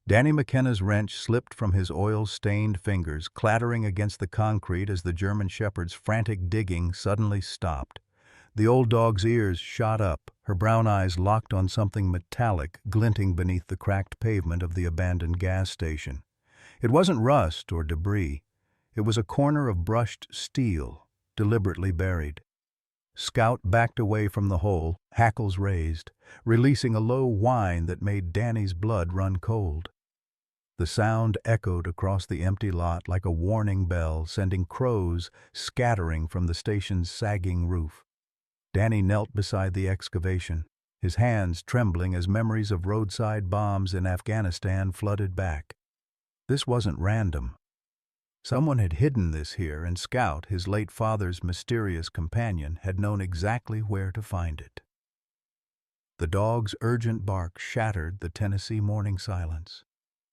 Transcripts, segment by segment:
Danny McKenna's wrench slipped from his oil-stained fingers, clattering against the concrete as the German Shepherd's frantic digging suddenly stopped. The old dog's ears shot up, her brown eyes locked on something metallic glinting beneath the cracked pavement of the abandoned gas station. It wasn't rust or debris. It was a corner of brushed steel, deliberately buried. Scout backed away from the hole, hackles raised, releasing a low whine that made Danny's blood run cold. The sound echoed across the empty lot like a warning bell, sending crows scattering from the station's sagging roof. Danny knelt beside the excavation, his hands trembling as memories of roadside bombs in Afghanistan flooded back. This wasn't random. Someone had hidden this here, and Scout, his late father's mysterious companion, had known exactly where to find it. The dog's urgent bark shattered the Tennessee morning silence.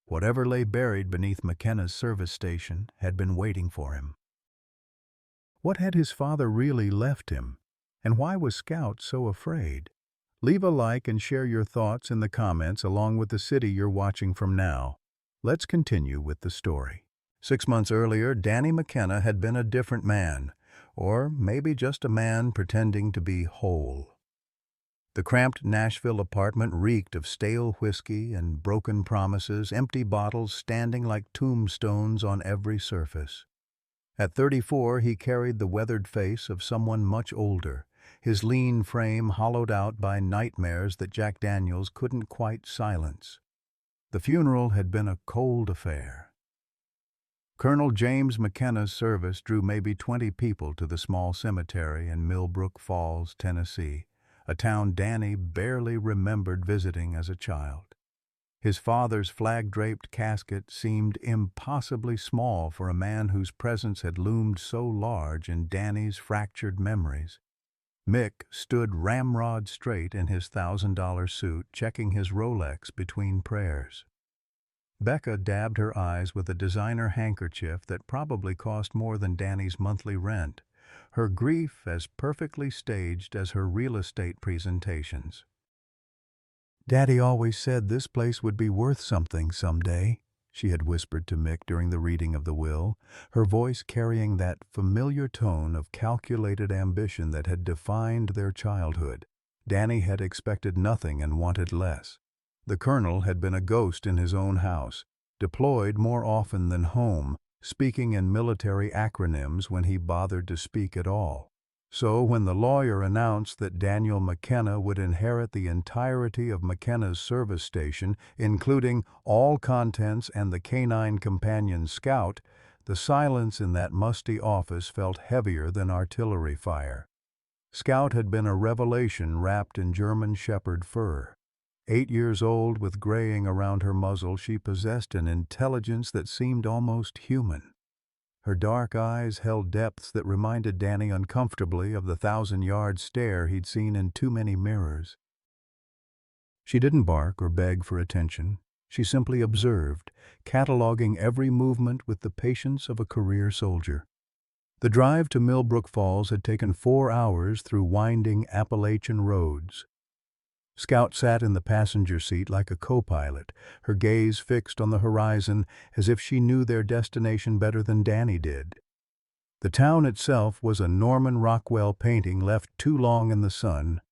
Whatever lay buried beneath McKenna's service station had been waiting for him. What had his father really left him, and why was Scout so afraid? Leave a like and share your thoughts in the comments along with the city you're watching from now. Let's continue with the story. 6 months earlier, Danny McKenna had been a different man, or maybe just a man pretending to be whole. The cramped Nashville apartment reeked of stale whiskey and broken promises, empty bottles standing like tombstones on every surface. At 34, he carried the weathered face of someone much older, his lean frame hollowed out by nightmares that Jack Daniels couldn't quite silence. The funeral had been a cold affair. Colonel James McKenna's service drew maybe 20 people to the small cemetery in Millbrook Falls, Tennessee, a town Danny barely remembered visiting as a child. His father's flag-draped casket seemed impossibly small for a man whose presence had loomed so large in Danny's fractured memories. Mick stood ramrod straight in his $1,000 suit, checking his Rolex between prayers. Becca dabbed her eyes with a designer handkerchief that probably cost more than Danny's monthly rent, her grief as perfectly staged as her real estate presentations. "Daddy always said this place would be worth something someday," she had whispered to Mick during the reading of the will, her voice carrying that familiar tone of calculated ambition that had defined their childhood. Danny had expected nothing and wanted less. The colonel had been a ghost in his own house, deployed more often than home, speaking in military acronyms when he bothered to speak at all. So when the lawyer announced that Daniel McKenna would inherit the entirety of McKenna's service station, including all contents and the canine companion Scout, the silence in that musty office felt heavier than artillery fire. Scout had been a revelation wrapped in German Shepherd fur. 8 years old, with graying around her muzzle, she possessed an intelligence that seemed almost human. Her dark eyes held depths that reminded Danny uncomfortably of the 1,000-yard stare he'd seen in too many mirrors. She didn't bark or beg for attention. She simply observed, cataloging every movement with the patience of a career soldier. The drive to Millbrook Falls had taken 4 hours through winding Appalachian roads. Scout sat in the passenger seat like a co-pilot, her gaze fixed on the horizon as if she knew their destination better than Danny did. The town itself was a Norman Rockwell painting left too long in the sun.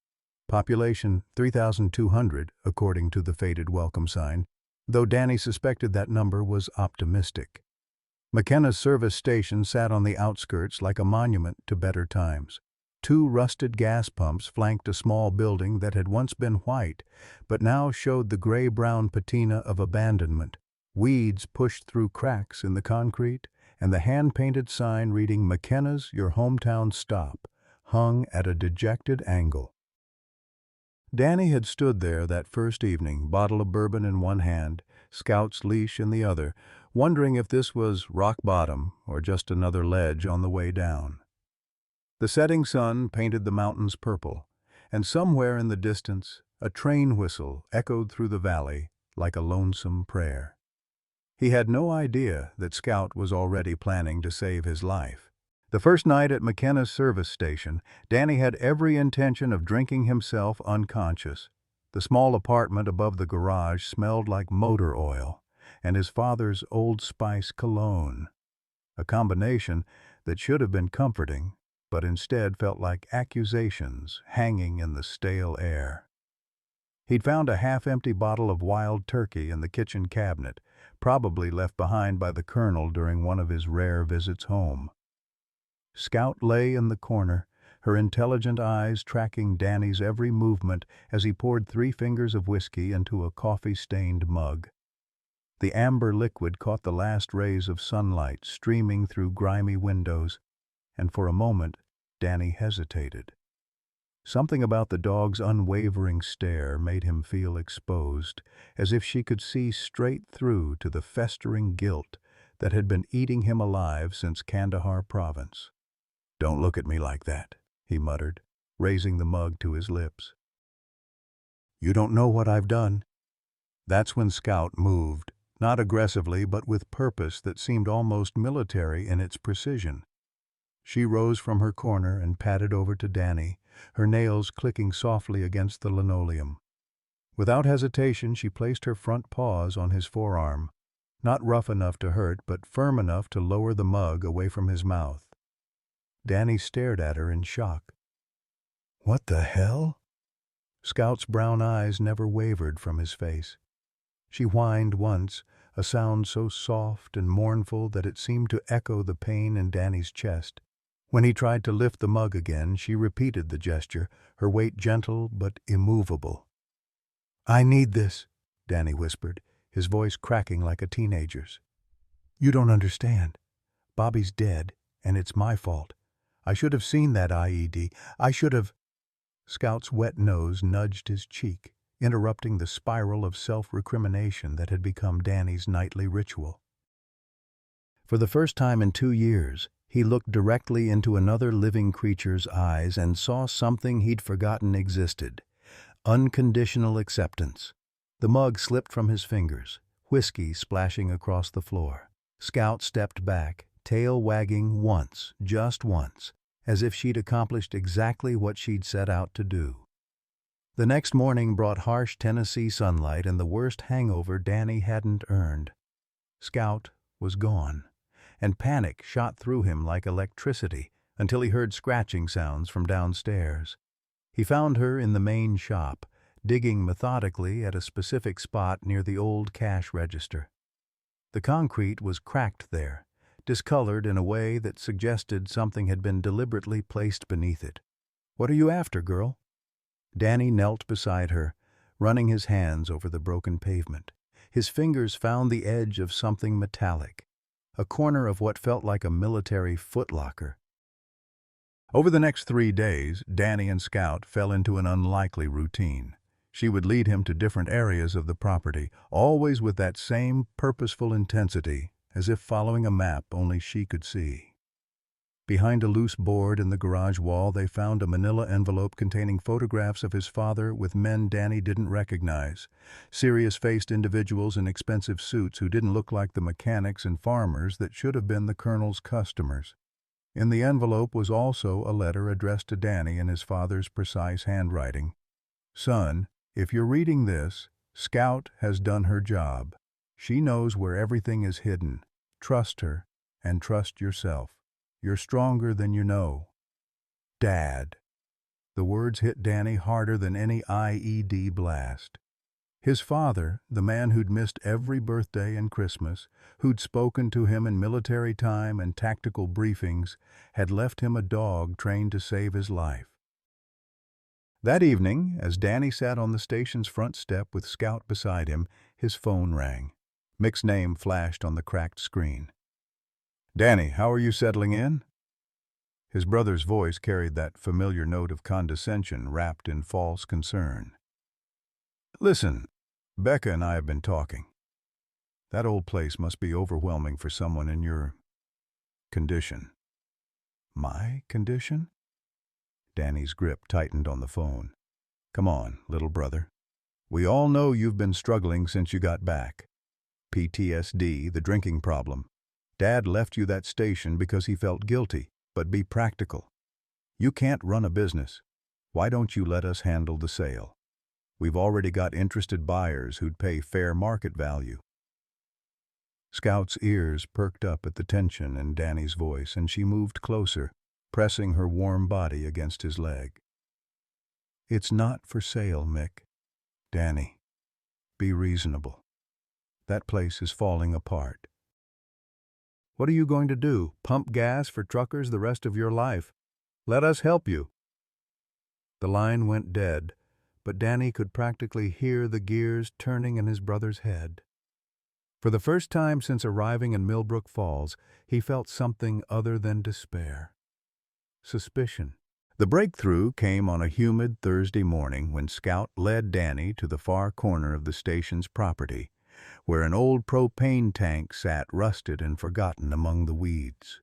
Population 3,200, according to the faded welcome sign, though Danny suspected that number was optimistic. McKenna's service station sat on the outskirts like a monument to better times. 2 rusted gas pumps flanked a small building that had once been white, but now showed the gray-brown patina of abandonment. Weeds pushed through cracks in the concrete, and the hand-painted sign reading "McKenna's Your Hometown Stop" hung at a dejected angle. Danny had stood there that first evening, bottle of bourbon in one hand, Scout's leash in the other, wondering if this was rock bottom or just another ledge on the way down. The setting sun painted the mountains purple, and somewhere in the distance, a train whistle echoed through the valley like a lonesome prayer. He had no idea that Scout was already planning to save his life. The first night at McKenna's service station, Danny had every intention of drinking himself unconscious. The small apartment above the garage smelled like motor oil, and his father's Old Spice cologne, a combination that should have been comforting, but instead felt like accusations hanging in the stale air. He'd found a half-empty bottle of wild turkey in the kitchen cabinet, probably left behind by the Colonel during one of his rare visits home. Scout lay in the corner, her intelligent eyes tracking Danny's every movement as he poured 3 fingers of whiskey into a coffee-stained mug. The amber liquid caught the last rays of sunlight streaming through grimy windows, and for a moment Danny hesitated. Something about the dog's unwavering stare made him feel exposed, as if she could see straight through to the festering guilt that had been eating him alive since Kandahar province. "Don't look at me like that," he muttered, raising the mug to his lips. "You don't know what I've done." That's when Scout moved, not aggressively but with purpose that seemed almost military in its precision. She rose from her corner and padded over to Danny, her nails clicking softly against the linoleum. Without hesitation, she placed her front paws on his forearm, not rough enough to hurt but firm enough to lower the mug away from his mouth. Danny stared at her in shock. "What the hell?" Scout's brown eyes never wavered from his face. She whined once, a sound so soft and mournful that it seemed to echo the pain in Danny's chest. When he tried to lift the mug again, she repeated the gesture, her weight gentle but immovable. "I need this," Danny whispered, his voice cracking like a teenager's. "You don't understand. Bobby's dead, and it's my fault. I should have seen that IED. I should have—" Scout's wet nose nudged his cheek, interrupting the spiral of self-recrimination that had become Danny's nightly ritual. For the first time in 2 years, he looked directly into another living creature's eyes and saw something he'd forgotten existed: unconditional acceptance. The mug slipped from his fingers, whiskey splashing across the floor. Scout stepped back, tail wagging once, just once, as if she'd accomplished exactly what she'd set out to do. The next morning brought harsh Tennessee sunlight and the worst hangover Danny hadn't earned. Scout was gone, and panic shot through him like electricity until he heard scratching sounds from downstairs. He found her in the main shop, digging methodically at a specific spot near the old cash register. The concrete was cracked there, discolored in a way that suggested something had been deliberately placed beneath it. "What are you after, girl?" Danny knelt beside her, running his hands over the broken pavement. His fingers found the edge of something metallic, a corner of what felt like a military footlocker. Over the next 3 days, Danny and Scout fell into an unlikely routine. She would lead him to different areas of the property, always with that same purposeful intensity, as if following a map only she could see. Behind a loose board in the garage wall, they found a manila envelope containing photographs of his father with men Danny didn't recognize, serious-faced individuals in expensive suits who didn't look like the mechanics and farmers that should have been the Colonel's customers. In the envelope was also a letter addressed to Danny in his father's precise handwriting. "Son, if you're reading this, Scout has done her job. She knows where everything is hidden. Trust her, and trust yourself. You're stronger than you know. Dad." The words hit Danny harder than any IED blast. His father, the man who'd missed every birthday and Christmas, who'd spoken to him in military time and tactical briefings, had left him a dog trained to save his life. That evening, as Danny sat on the station's front step with Scout beside him, his phone rang. Mick's name flashed on the cracked screen. "Danny, how are you settling in?" His brother's voice carried that familiar note of condescension wrapped in false concern. "Listen, Becca and I have been talking. That old place must be overwhelming for someone in your condition." "My condition?" Danny's grip tightened on the phone. "Come on, little brother. We all know you've been struggling since you got back. PTSD, the drinking problem. Dad left you that station because he felt guilty, but be practical. You can't run a business. Why don't you let us handle the sale? We've already got interested buyers who'd pay fair market value." Scout's ears perked up at the tension in Danny's voice, and she moved closer, pressing her warm body against his leg. "It's not for sale, Mick. Danny, be reasonable. That place is falling apart." "What are you going to do, pump gas for truckers the rest of your life? Let us help you." The line went dead, but Danny could practically hear the gears turning in his brother's head. For the first time since arriving in Millbrook Falls, he felt something other than despair. Suspicion. The breakthrough came on a humid Thursday morning when Scout led Danny to the far corner of the station's property, where an old propane tank sat rusted and forgotten among the weeds.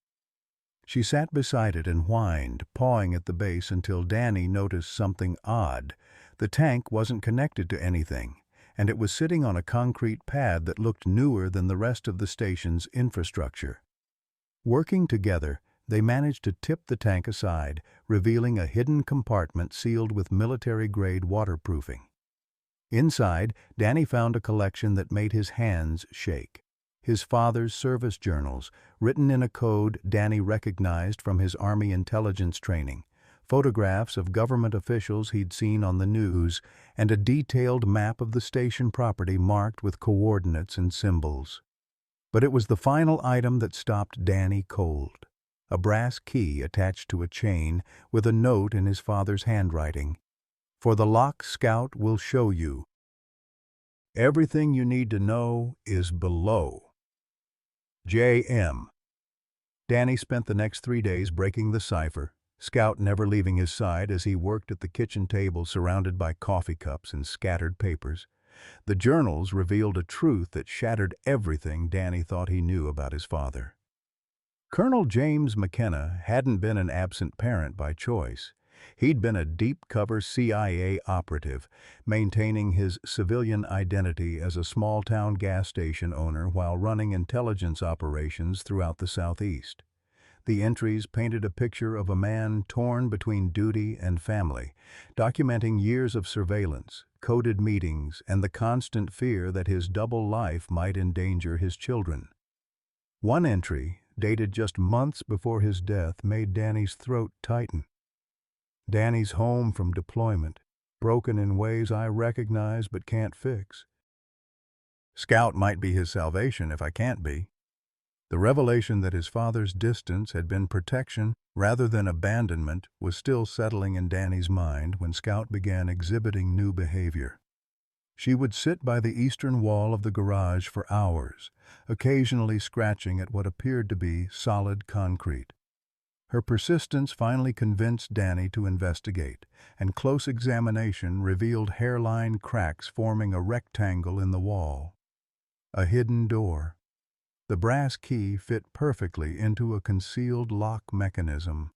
She sat beside it and whined, pawing at the base until Danny noticed something odd. The tank wasn't connected to anything, and it was sitting on a concrete pad that looked newer than the rest of the station's infrastructure. Working together, they managed to tip the tank aside, revealing a hidden compartment sealed with military-grade waterproofing. Inside, Danny found a collection that made his hands shake. His father's service journals, written in a code Danny recognized from his Army intelligence training, photographs of government officials he'd seen on the news, and a detailed map of the station property marked with coordinates and symbols. But it was the final item that stopped Danny cold. A brass key attached to a chain with a note in his father's handwriting. "For the lock, Scout will show you. Everything you need to know is below. J.M." Danny spent the next 3 days breaking the cipher, Scout never leaving his side as he worked at the kitchen table surrounded by coffee cups and scattered papers. The journals revealed a truth that shattered everything Danny thought he knew about his father. Colonel James McKenna hadn't been an absent parent by choice. He'd been a deep-cover CIA operative, maintaining his civilian identity as a small-town gas station owner while running intelligence operations throughout the Southeast. The entries painted a picture of a man torn between duty and family, documenting years of surveillance, coded meetings, and the constant fear that his double life might endanger his children. One entry, dated just months before his death, made Danny's throat tighten. "Danny's home from deployment, broken in ways I recognize but can't fix. Scout might be his salvation if I can't be." The revelation that his father's distance had been protection rather than abandonment was still settling in Danny's mind when Scout began exhibiting new behavior. She would sit by the eastern wall of the garage for hours, occasionally scratching at what appeared to be solid concrete. Her persistence finally convinced Danny to investigate, and close examination revealed hairline cracks forming a rectangle in the wall. A hidden door. The brass key fit perfectly into a concealed lock mechanism.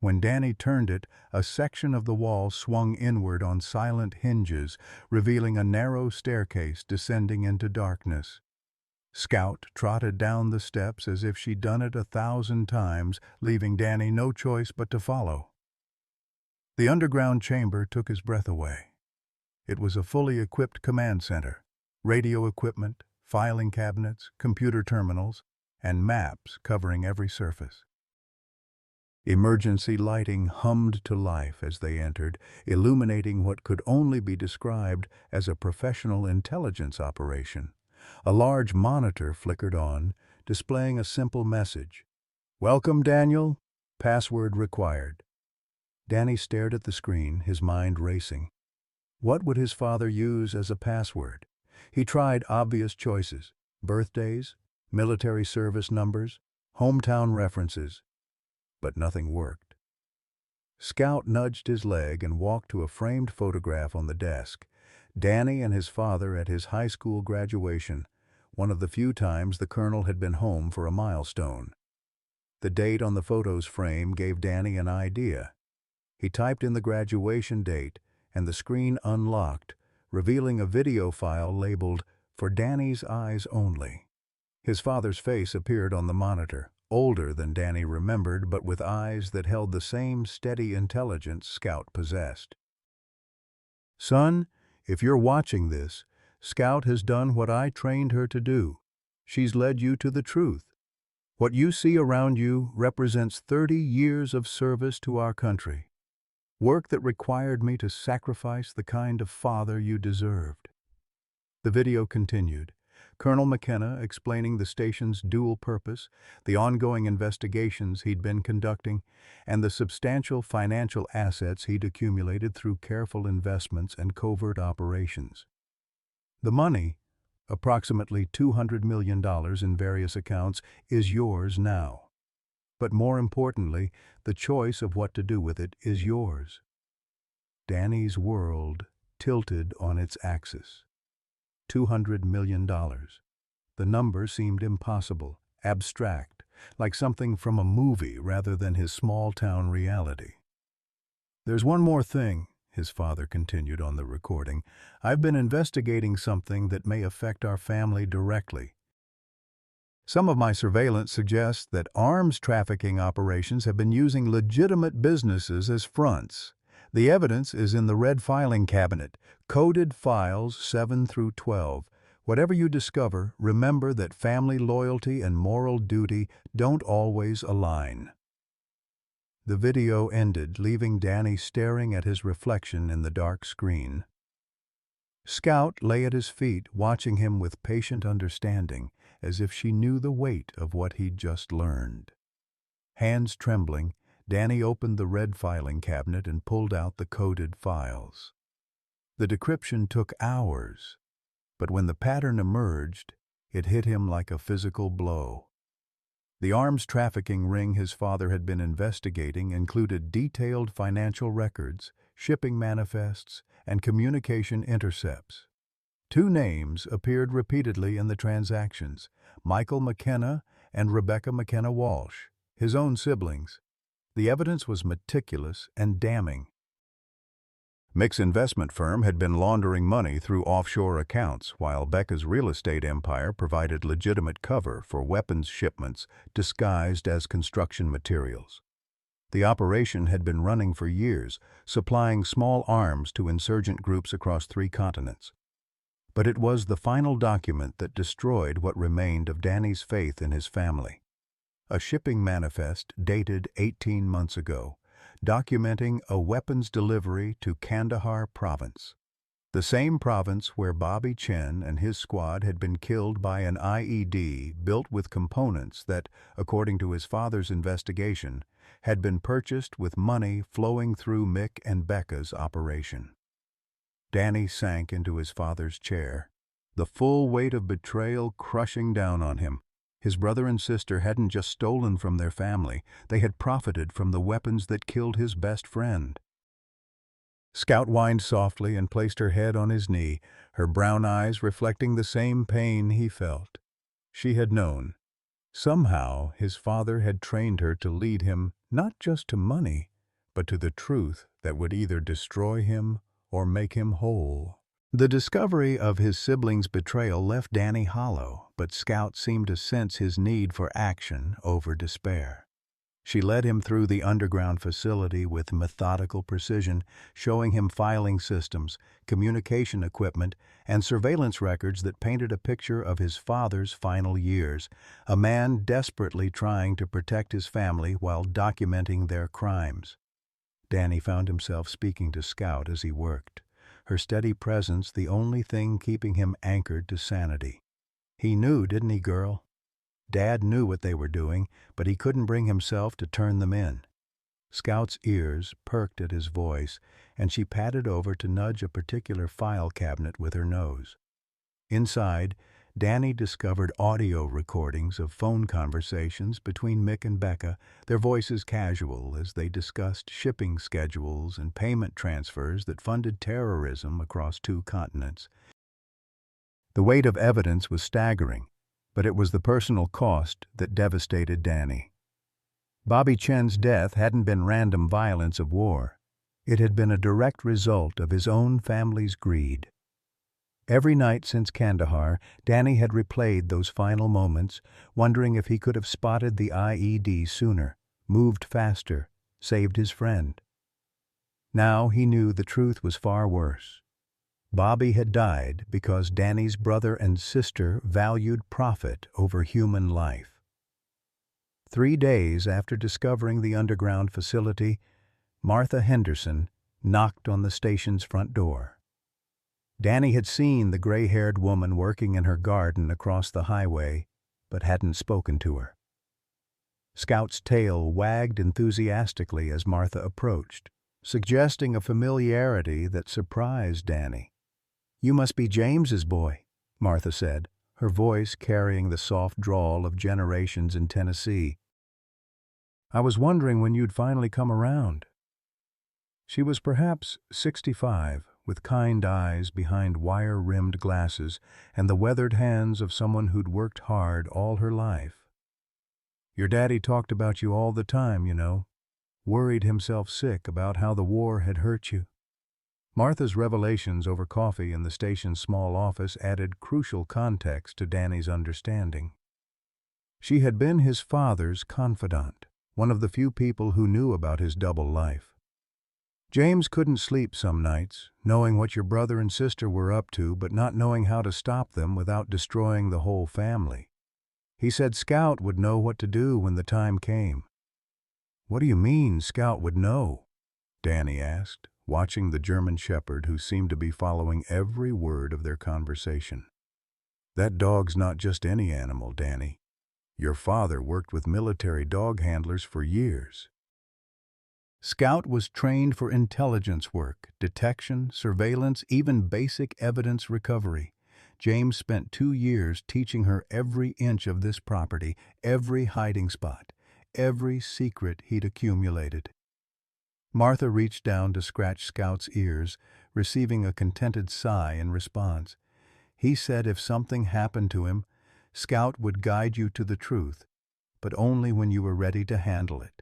When Danny turned it, a section of the wall swung inward on silent hinges, revealing a narrow staircase descending into darkness. Scout trotted down the steps as if she'd done it 1,000 times, leaving Danny no choice but to follow. The underground chamber took his breath away. It was a fully equipped command center, radio equipment, filing cabinets, computer terminals, and maps covering every surface. Emergency lighting hummed to life as they entered, illuminating what could only be described as a professional intelligence operation. A large monitor flickered on, displaying a simple message. "Welcome, Daniel. Password required." Danny stared at the screen, his mind racing. What would his father use as a password? He tried obvious choices: birthdays, military service numbers, hometown references. But nothing worked. Scout nudged his leg and walked to a framed photograph on the desk. Danny and his father at his high school graduation, one of the few times the colonel had been home for a milestone. The date on the photo's frame gave Danny an idea. He typed in the graduation date, and the screen unlocked, revealing a video file labeled "For Danny's Eyes Only." His father's face appeared on the monitor, older than Danny remembered, but with eyes that held the same steady intelligence Scout possessed. "Son, if you're watching this, Scout has done what I trained her to do. She's led you to the truth. What you see around you represents 30 years of service to our country, work that required me to sacrifice the kind of father you deserved." The video continued, Colonel McKenna explaining the station's dual purpose, the ongoing investigations he'd been conducting, and the substantial financial assets he'd accumulated through careful investments and covert operations. The money, approximately $200 million in various accounts, is yours now. But more importantly, the choice of what to do with it is yours. Danny's world tilted on its axis. $200 million. The number seemed impossible, abstract, like something from a movie rather than his small-town reality. "There's one more thing," his father continued on the recording. "I've been investigating something that may affect our family directly. Some of my surveillance suggests that arms trafficking operations have been using legitimate businesses as fronts. The evidence is in the red filing cabinet, coded files 7 through 12. Whatever you discover, remember that family loyalty and moral duty don't always align." The video ended, leaving Danny staring at his reflection in the dark screen. Scout lay at his feet, watching him with patient understanding, as if she knew the weight of what he'd just learned. Hands trembling, Danny opened the red filing cabinet and pulled out the coded files. The decryption took hours, but when the pattern emerged, it hit him like a physical blow. The arms trafficking ring his father had been investigating included detailed financial records, shipping manifests, and communication intercepts. 2 names appeared repeatedly in the transactions: Michael McKenna and Rebecca McKenna Walsh, his own siblings. The evidence was meticulous and damning. Mick's investment firm had been laundering money through offshore accounts, while Becca's real estate empire provided legitimate cover for weapons shipments disguised as construction materials. The operation had been running for years, supplying small arms to insurgent groups across 3 continents. But it was the final document that destroyed what remained of Danny's faith in his family. A shipping manifest dated 18 months ago, documenting a weapons delivery to Kandahar province, the same province where Bobby Chen and his squad had been killed by an IED built with components that, according to his father's investigation, had been purchased with money flowing through Mick and Becca's operation. Danny sank into his father's chair, the full weight of betrayal crushing down on him. His brother and sister hadn't just stolen from their family, they had profited from the weapons that killed his best friend. Scout whined softly and placed her head on his knee, her brown eyes reflecting the same pain he felt. She had known. Somehow his father had trained her to lead him not just to money, but to the truth that would either destroy him or make him whole. The discovery of his siblings' betrayal left Danny hollow, but Scout seemed to sense his need for action over despair. She led him through the underground facility with methodical precision, showing him filing systems, communication equipment, and surveillance records that painted a picture of his father's final years, a man desperately trying to protect his family while documenting their crimes. Danny found himself speaking to Scout as he worked, her steady presence the only thing keeping him anchored to sanity. He knew, didn't he, girl? Dad knew what they were doing, but he couldn't bring himself to turn them in. Scout's ears perked at his voice, and she padded over to nudge a particular file cabinet with her nose. Inside, Danny discovered audio recordings of phone conversations between Mick and Becca, their voices casual as they discussed shipping schedules and payment transfers that funded terrorism across 2 continents. The weight of evidence was staggering, but it was the personal cost that devastated Danny. Bobby Chen's death hadn't been random violence of war. It had been a direct result of his own family's greed. Every night since Kandahar, Danny had replayed those final moments, wondering if he could have spotted the IED sooner, moved faster, saved his friend. Now he knew the truth was far worse. Bobby had died because Danny's brother and sister valued profit over human life. 3 days after discovering the underground facility, Martha Henderson knocked on the station's front door. Danny had seen the gray-haired woman working in her garden across the highway, but hadn't spoken to her. Scout's tail wagged enthusiastically as Martha approached, suggesting a familiarity that surprised Danny. "You must be James's boy," Martha said, her voice carrying the soft drawl of generations in Tennessee. "I was wondering when you'd finally come around." She was perhaps 65, with kind eyes behind wire-rimmed glasses and the weathered hands of someone who'd worked hard all her life. "Your daddy talked about you all the time, you know. Worried himself sick about how the war had hurt you." Martha's revelations over coffee in the station's small office added crucial context to Danny's understanding. She had been his father's confidant, one of the few people who knew about his double life. "James couldn't sleep some nights, knowing what your brother and sister were up to but not knowing how to stop them without destroying the whole family. He said Scout would know what to do when the time came." "What do you mean, Scout would know?" Danny asked, watching the German shepherd who seemed to be following every word of their conversation. "That dog's not just any animal, Danny. Your father worked with military dog handlers for years." Scout was trained for intelligence work, detection, surveillance, even basic evidence recovery. James spent 2 years teaching her every inch of this property, every hiding spot, every secret he'd accumulated. Martha reached down to scratch Scout's ears, receiving a contented sigh in response. "He said if something happened to him, Scout would guide you to the truth, but only when you were ready to handle it."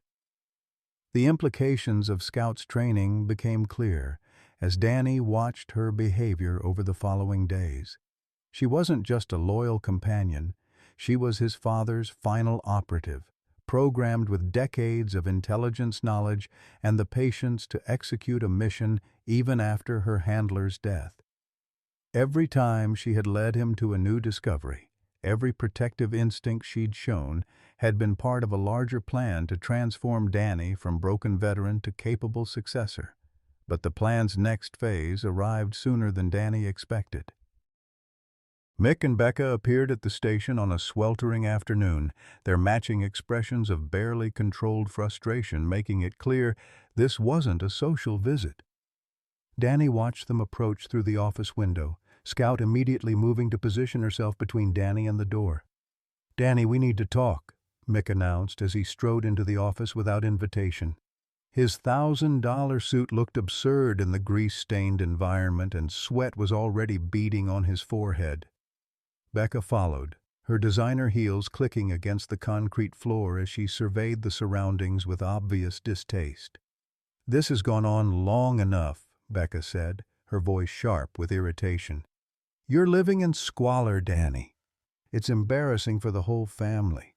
The implications of Scout's training became clear as Danny watched her behavior over the following days. She wasn't just a loyal companion, she was his father's final operative, programmed with decades of intelligence knowledge and the patience to execute a mission even after her handler's death. Every time she had led him to a new discovery, every protective instinct she'd shown had been part of a larger plan to transform Danny from broken veteran to capable successor. But the plan's next phase arrived sooner than Danny expected. Mick and Becca appeared at the station on a sweltering afternoon, their matching expressions of barely controlled frustration making it clear this wasn't a social visit. Danny watched them approach through the office window, Scout immediately moving to position herself between Danny and the door. "Danny, we need to talk," Mick announced as he strode into the office without invitation. His $1,000 suit looked absurd in the grease-stained environment, and sweat was already beading on his forehead. Becca followed, her designer heels clicking against the concrete floor as she surveyed the surroundings with obvious distaste. "This has gone on long enough," Becca said, her voice sharp with irritation. "You're living in squalor, Danny. It's embarrassing for the whole family.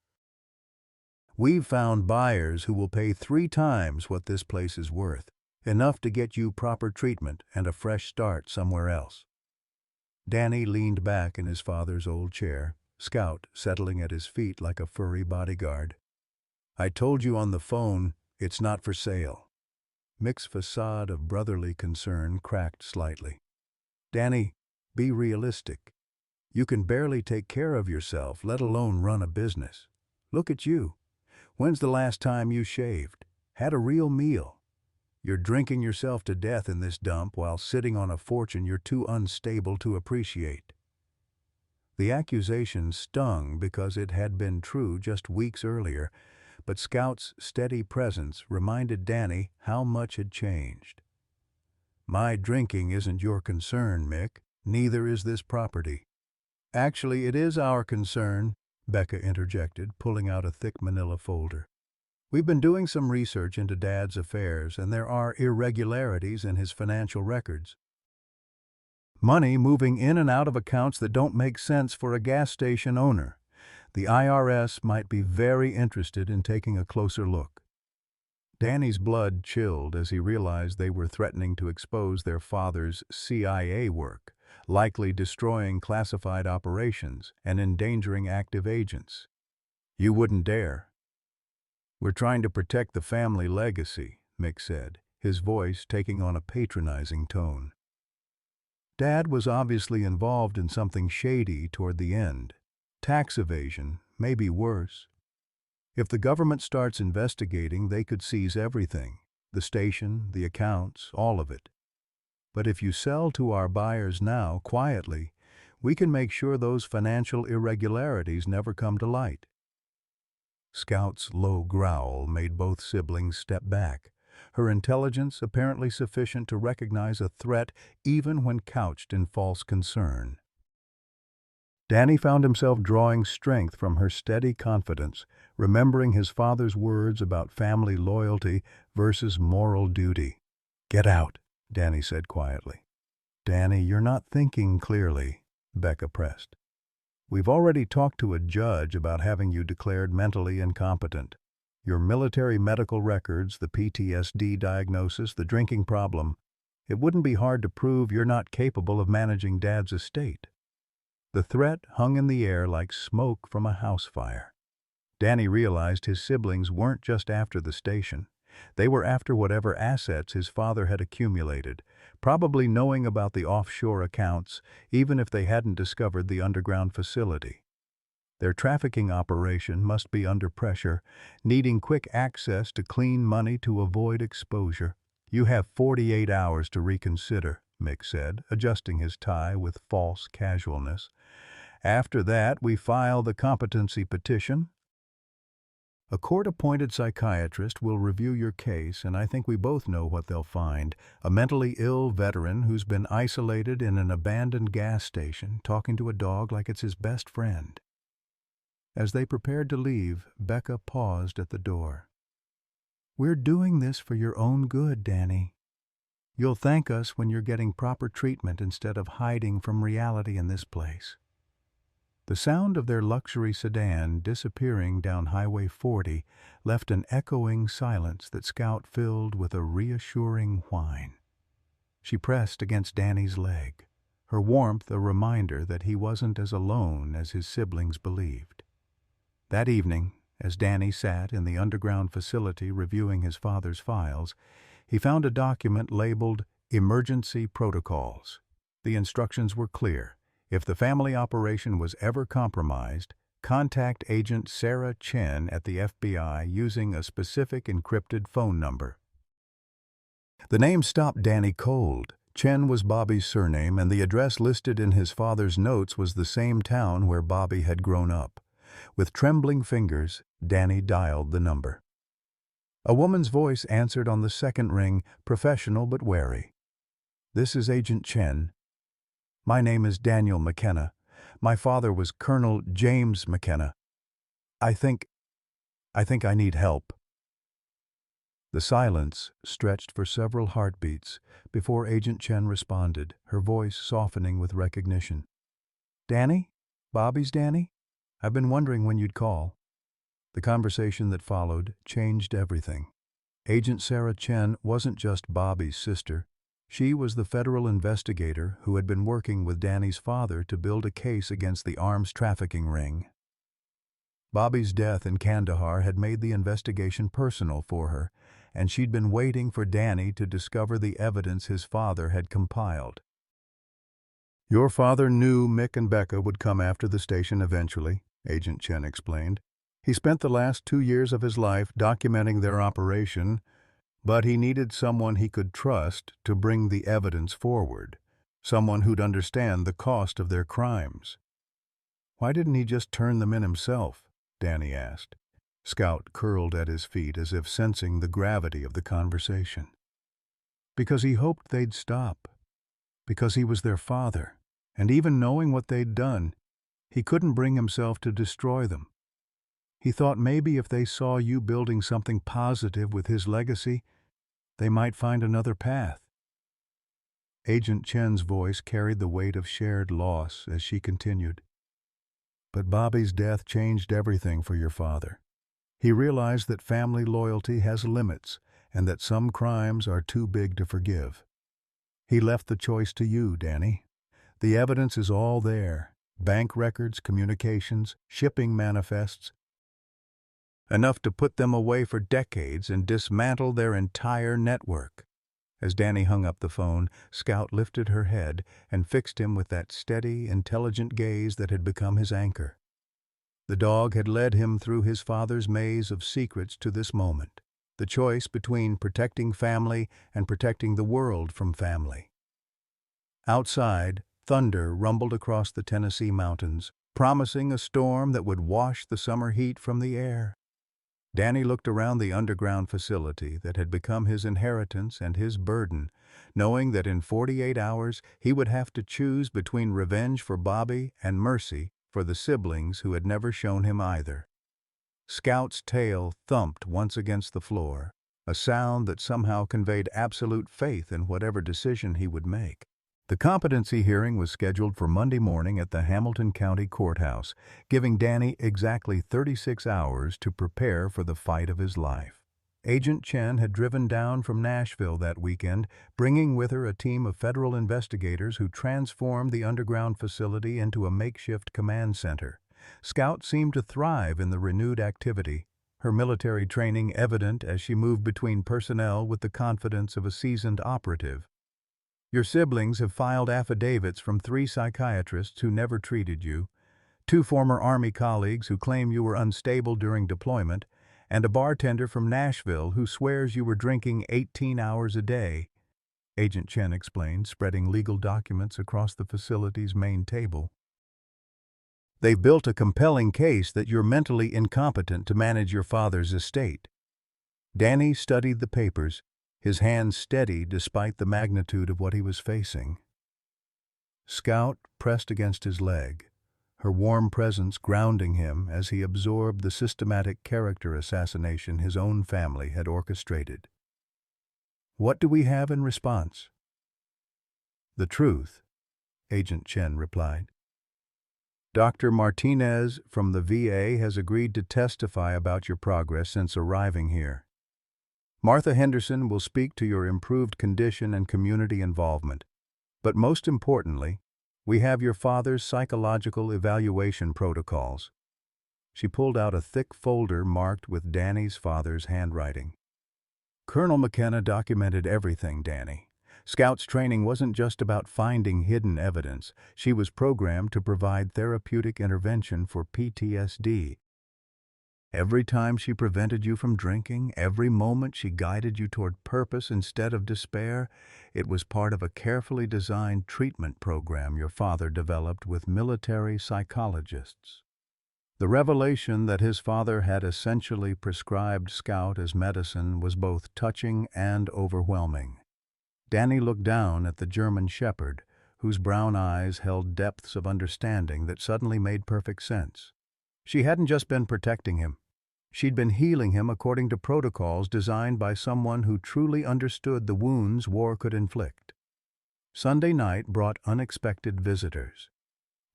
We've found buyers who will pay 3 times what this place is worth, enough to get you proper treatment and a fresh start somewhere else." Danny leaned back in his father's old chair, Scout settling at his feet like a furry bodyguard. "I told you on the phone, it's not for sale." Mick's facade of brotherly concern cracked slightly. "Danny, be realistic. You can barely take care of yourself, let alone run a business. Look at you. When's the last time you shaved? Had a real meal? You're drinking yourself to death in this dump while sitting on a fortune you're too unstable to appreciate." The accusation stung because it had been true just weeks earlier, but Scout's steady presence reminded Danny how much had changed. "My drinking isn't your concern, Mick. Neither is this property." "Actually, it is our concern," Becca interjected, pulling out a thick manila folder. "We've been doing some research into Dad's affairs, and there are irregularities in his financial records. Money moving in and out of accounts that don't make sense for a gas station owner. The IRS might be very interested in taking a closer look." Danny's blood chilled as he realized they were threatening to expose their father's CIA work, likely destroying classified operations and endangering active agents. "You wouldn't dare." "We're trying to protect the family legacy," Mick said, his voice taking on a patronizing tone. Dad was obviously involved in something shady toward the end. Tax evasion, maybe worse. If the government starts investigating, they could seize everything. The station, the accounts, all of it. But if you sell to our buyers now, quietly, we can make sure those financial irregularities never come to light. Scout's low growl made both siblings step back, her intelligence apparently sufficient to recognize a threat even when couched in false concern. Danny found himself drawing strength from her steady confidence, remembering his father's words about family loyalty versus moral duty. "Get out," Danny said quietly. "Danny, you're not thinking clearly," Becca pressed. "We've already talked to a judge about having you declared mentally incompetent. Your military medical records, the PTSD diagnosis, the drinking problem. It wouldn't be hard to prove you're not capable of managing Dad's estate." The threat hung in the air like smoke from a house fire. Danny realized his siblings weren't just after the station. They were after whatever assets his father had accumulated, probably knowing about the offshore accounts, even if they hadn't discovered the underground facility. Their trafficking operation must be under pressure, needing quick access to clean money to avoid exposure. "You have 48 hours to reconsider," Mick said, adjusting his tie with false casualness. "After that, we file the competency petition. A court-appointed psychiatrist will review your case, and I think we both know what they'll find. A mentally ill veteran who's been isolated in an abandoned gas station, talking to a dog like it's his best friend." As they prepared to leave, Becca paused at the door. "We're doing this for your own good, Danny. You'll thank us when you're getting proper treatment instead of hiding from reality in this place." The sound of their luxury sedan disappearing down Highway 40 left an echoing silence that Scout filled with a reassuring whine. She pressed against Danny's leg, her warmth a reminder that he wasn't as alone as his siblings believed. That evening, as Danny sat in the underground facility reviewing his father's files, he found a document labeled Emergency Protocols. The instructions were clear. If the family operation was ever compromised, contact Agent Sarah Chen at the FBI using a specific encrypted phone number. The name stopped Danny cold. Chen was Bobby's surname, and the address listed in his father's notes was the same town where Bobby had grown up. With trembling fingers, Danny dialed the number. A woman's voice answered on the second ring, professional but wary. "This is Agent Chen. My name is Daniel McKenna. My father was Colonel James McKenna. I think I need help." The silence stretched for several heartbeats before Agent Chen responded, her voice softening with recognition. "Danny? Bobby's Danny? I've been wondering when you'd call." The conversation that followed changed everything. Agent Sarah Chen wasn't just Bobby's sister. She was the federal investigator who had been working with Danny's father to build a case against the arms trafficking ring. Bobby's death in Kandahar had made the investigation personal for her, and she'd been waiting for Danny to discover the evidence his father had compiled. "Your father knew Mick and Becca would come after the station eventually," Agent Chen explained. "He spent the last 2 years of his life documenting their operation, but he needed someone he could trust to bring the evidence forward, someone who'd understand the cost of their crimes." "Why didn't he just turn them in himself?" Danny asked. Scout curled at his feet as if sensing the gravity of the conversation. "Because he hoped they'd stop. Because he was their father, and even knowing what they'd done, he couldn't bring himself to destroy them. He thought maybe if they saw you building something positive with his legacy, they might find another path." Agent Chen's voice carried the weight of shared loss as she continued. "But Bobby's death changed everything for your father. He realized that family loyalty has limits, and that some crimes are too big to forgive. He left the choice to you, Danny. The evidence is all there. Bank records, communications, shipping manifests, enough to put them away for decades and dismantle their entire network. As Danny hung up the phone, Scout lifted her head and fixed him with that steady, intelligent gaze that had become his anchor. The dog had led him through his father's maze of secrets to this moment, the choice between protecting family and protecting the world from family. Outside, thunder rumbled across the Tennessee mountains, promising a storm that would wash the summer heat from the air. Danny looked around the underground facility that had become his inheritance and his burden, knowing that in 48 hours he would have to choose between revenge for Bobby and mercy for the siblings who had never shown him either. Scout's tail thumped once against the floor, a sound that somehow conveyed absolute faith in whatever decision he would make. The competency hearing was scheduled for Monday morning at the Hamilton County Courthouse, giving Danny exactly 36 hours to prepare for the fight of his life. Agent Chen had driven down from Nashville that weekend, bringing with her a team of federal investigators who transformed the underground facility into a makeshift command center. Scout seemed to thrive in the renewed activity, her military training evident as she moved between personnel with the confidence of a seasoned operative. Your siblings have filed affidavits from 3 psychiatrists who never treated you, 2 former Army colleagues who claim you were unstable during deployment, and a bartender from Nashville who swears you were drinking 18 hours a day, Agent Chen explained, spreading legal documents across the facility's main table. They've built a compelling case that you're mentally incompetent to manage your father's estate. Danny studied the papers, his hands steady despite the magnitude of what he was facing. Scout pressed against his leg, her warm presence grounding him as he absorbed the systematic character assassination his own family had orchestrated. What do we have in response? The truth, Agent Chen replied. Dr. Martinez from the VA has agreed to testify about your progress since arriving here. Martha Henderson will speak to your improved condition and community involvement. But most importantly, we have your father's psychological evaluation protocols. She pulled out a thick folder marked with Danny's father's handwriting. Colonel McKenna documented everything, Danny. Scout's training wasn't just about finding hidden evidence. She was programmed to provide therapeutic intervention for PTSD. Every time she prevented you from drinking, every moment she guided you toward purpose instead of despair, it was part of a carefully designed treatment program your father developed with military psychologists. The revelation that his father had essentially prescribed Scout as medicine was both touching and overwhelming. Danny looked down at the German shepherd, whose brown eyes held depths of understanding that suddenly made perfect sense. She hadn't just been protecting him. She'd been healing him according to protocols designed by someone who truly understood the wounds war could inflict. Sunday night brought unexpected visitors.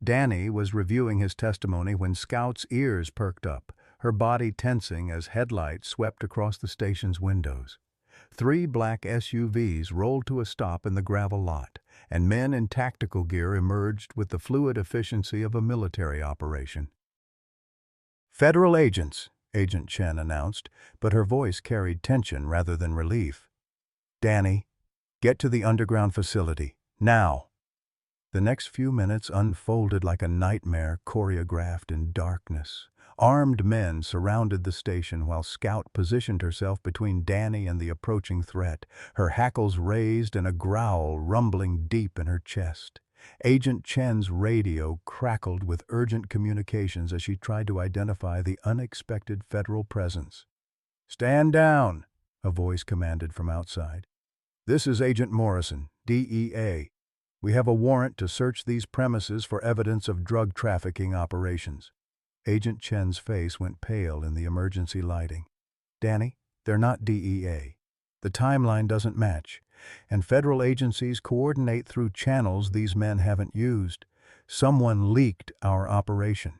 Danny was reviewing his testimony when Scout's ears perked up, her body tensing as headlights swept across the station's windows. 3 black SUVs rolled to a stop in the gravel lot, and men in tactical gear emerged with the fluid efficiency of a military operation. Federal agents, Agent Chen announced, but her voice carried tension rather than relief. Danny, get to the underground facility, now. The next few minutes unfolded like a nightmare choreographed in darkness. Armed men surrounded the station while Scout positioned herself between Danny and the approaching threat, her hackles raised and a growl rumbling deep in her chest. Agent Chen's radio crackled with urgent communications as she tried to identify the unexpected federal presence. "Stand down," a voice commanded from outside. "This is Agent Morrison, DEA. We have a warrant to search these premises for evidence of drug trafficking operations." Agent Chen's face went pale in the emergency lighting. "Danny, they're not DEA. The timeline doesn't match, and federal agencies coordinate through channels these men haven't used. Someone leaked our operation."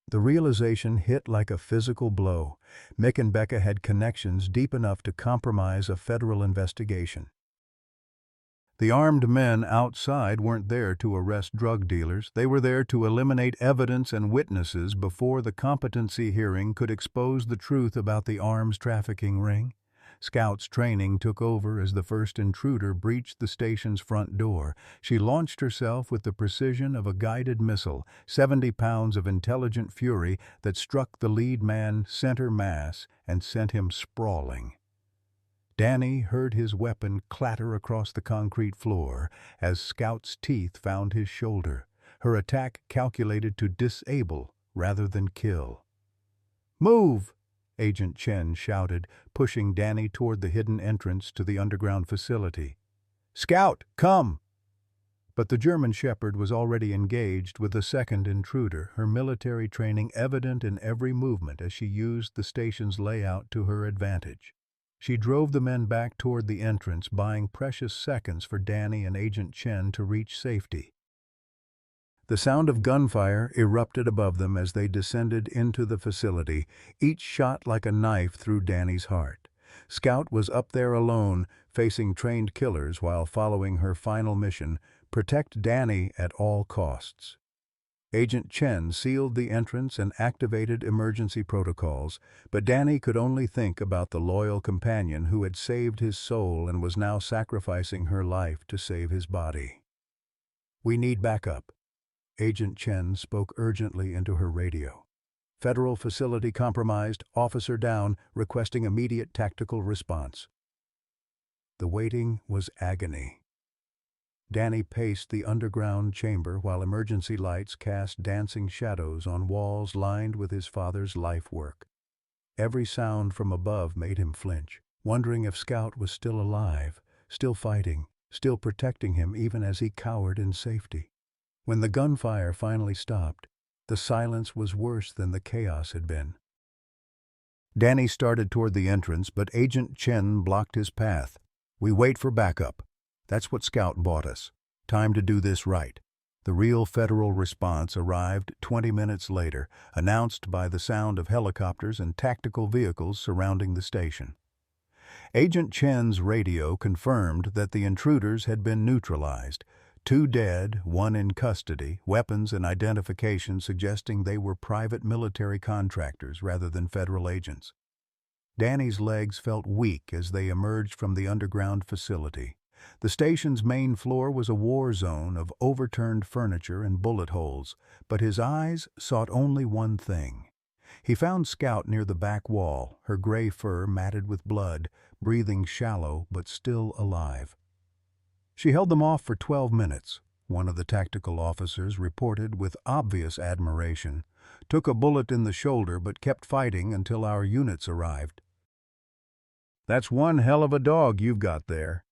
The realization hit like a physical blow. Mick and Becca had connections deep enough to compromise a federal investigation. The armed men outside weren't there to arrest drug dealers. They were there to eliminate evidence and witnesses before the competency hearing could expose the truth about the arms trafficking ring. Scout's training took over as the first intruder breached the station's front door. She launched herself with the precision of a guided missile, 70 pounds of intelligent fury that struck the lead man center mass and sent him sprawling. Danny heard his weapon clatter across the concrete floor as Scout's teeth found his shoulder, her attack calculated to disable rather than kill. "Move!" Agent Chen shouted, pushing Danny toward the hidden entrance to the underground facility. "Scout, come!" But the German Shepherd was already engaged with the second intruder, her military training evident in every movement as she used the station's layout to her advantage. She drove the men back toward the entrance, buying precious seconds for Danny and Agent Chen to reach safety. The sound of gunfire erupted above them as they descended into the facility, each shot like a knife through Danny's heart. Scout was up there alone, facing trained killers while following her final mission, protect Danny at all costs. Agent Chen sealed the entrance and activated emergency protocols, but Danny could only think about the loyal companion who had saved his soul and was now sacrificing her life to save his body. "We need backup." Agent Chen spoke urgently into her radio. "Federal facility compromised, officer down, requesting immediate tactical response." The waiting was agony. Danny paced the underground chamber while emergency lights cast dancing shadows on walls lined with his father's life work. Every sound from above made him flinch, wondering if Scout was still alive, still fighting, still protecting him even as he cowered in safety. When the gunfire finally stopped, the silence was worse than the chaos had been. Danny started toward the entrance, but Agent Chen blocked his path. "We wait for backup. That's what Scout bought us. Time to do this right." The real federal response arrived 20 minutes later, announced by the sound of helicopters and tactical vehicles surrounding the station. Agent Chen's radio confirmed that the intruders had been neutralized. 2 dead, 1 in custody, weapons and identification suggesting they were private military contractors rather than federal agents. Danny's legs felt weak as they emerged from the underground facility. The station's main floor was a war zone of overturned furniture and bullet holes, but his eyes sought only one thing. He found Scout near the back wall, her gray fur matted with blood, breathing shallow but still alive. "She held them off for 12 minutes, one of the tactical officers reported with obvious admiration. "Took a bullet in the shoulder but kept fighting until our units arrived." "That's one hell of a dog you've got there."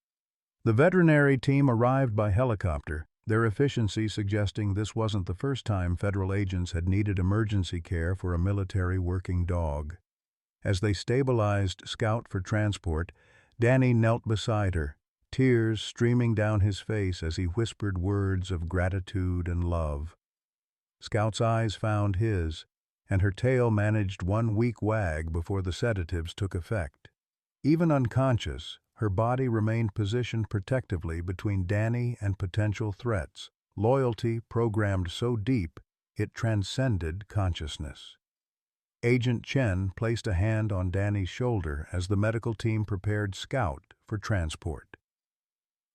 The veterinary team arrived by helicopter, their efficiency suggesting this wasn't the first time federal agents had needed emergency care for a military working dog. As they stabilized Scout for transport, Danny knelt beside her, tears streaming down his face as he whispered words of gratitude and love. Scout's eyes found his, and her tail managed one weak wag before the sedatives took effect. Even unconscious, her body remained positioned protectively between Danny and potential threats, loyalty programmed so deep it transcended consciousness. Agent Chen placed a hand on Danny's shoulder as the medical team prepared Scout for transport.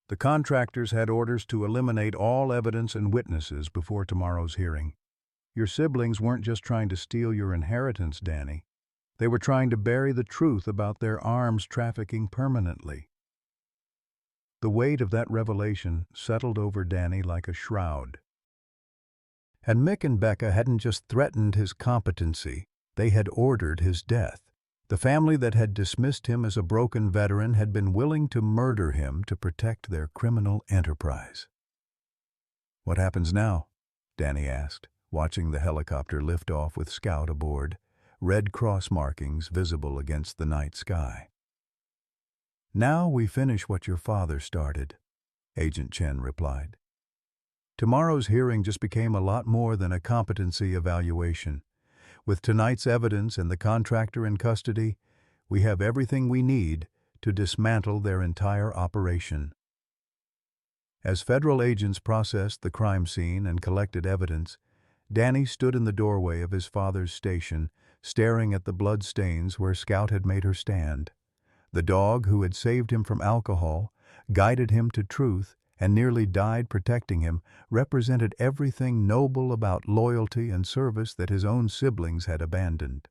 The contractors had orders to eliminate all evidence and witnesses before tomorrow's hearing. "Your siblings weren't just trying to steal your inheritance, Danny. They were trying to bury the truth about their arms trafficking permanently." The weight of that revelation settled over Danny like a shroud. And Mick and Becca hadn't just threatened his competency, they had ordered his death. The family that had dismissed him as a broken veteran had been willing to murder him to protect their criminal enterprise. "What happens now?" Danny asked, watching the helicopter lift off with Scout aboard, red cross markings visible against the night sky. "Now we finish what your father started," Agent Chen replied. "Tomorrow's hearing just became a lot more than a competency evaluation. With tonight's evidence and the contractor in custody, we have everything we need to dismantle their entire operation. As federal agents processed the crime scene and collected evidence, Danny stood in the doorway of his father's station, staring at the blood stains where Scout had made her stand. The dog who had saved him from alcohol, guided him to truth, and nearly died protecting him, represented everything noble about loyalty and service that his own siblings had abandoned.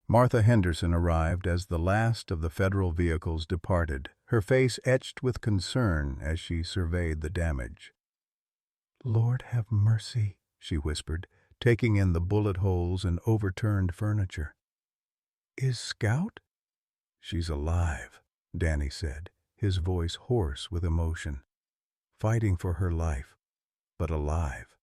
Martha Henderson arrived as the last of the federal vehicles departed, her face etched with concern as she surveyed the damage. "Lord have mercy," she whispered, taking in the bullet holes and overturned furniture. "Is Scout?" "She's alive," Danny said, his voice hoarse with emotion. "Fighting for her life, but alive."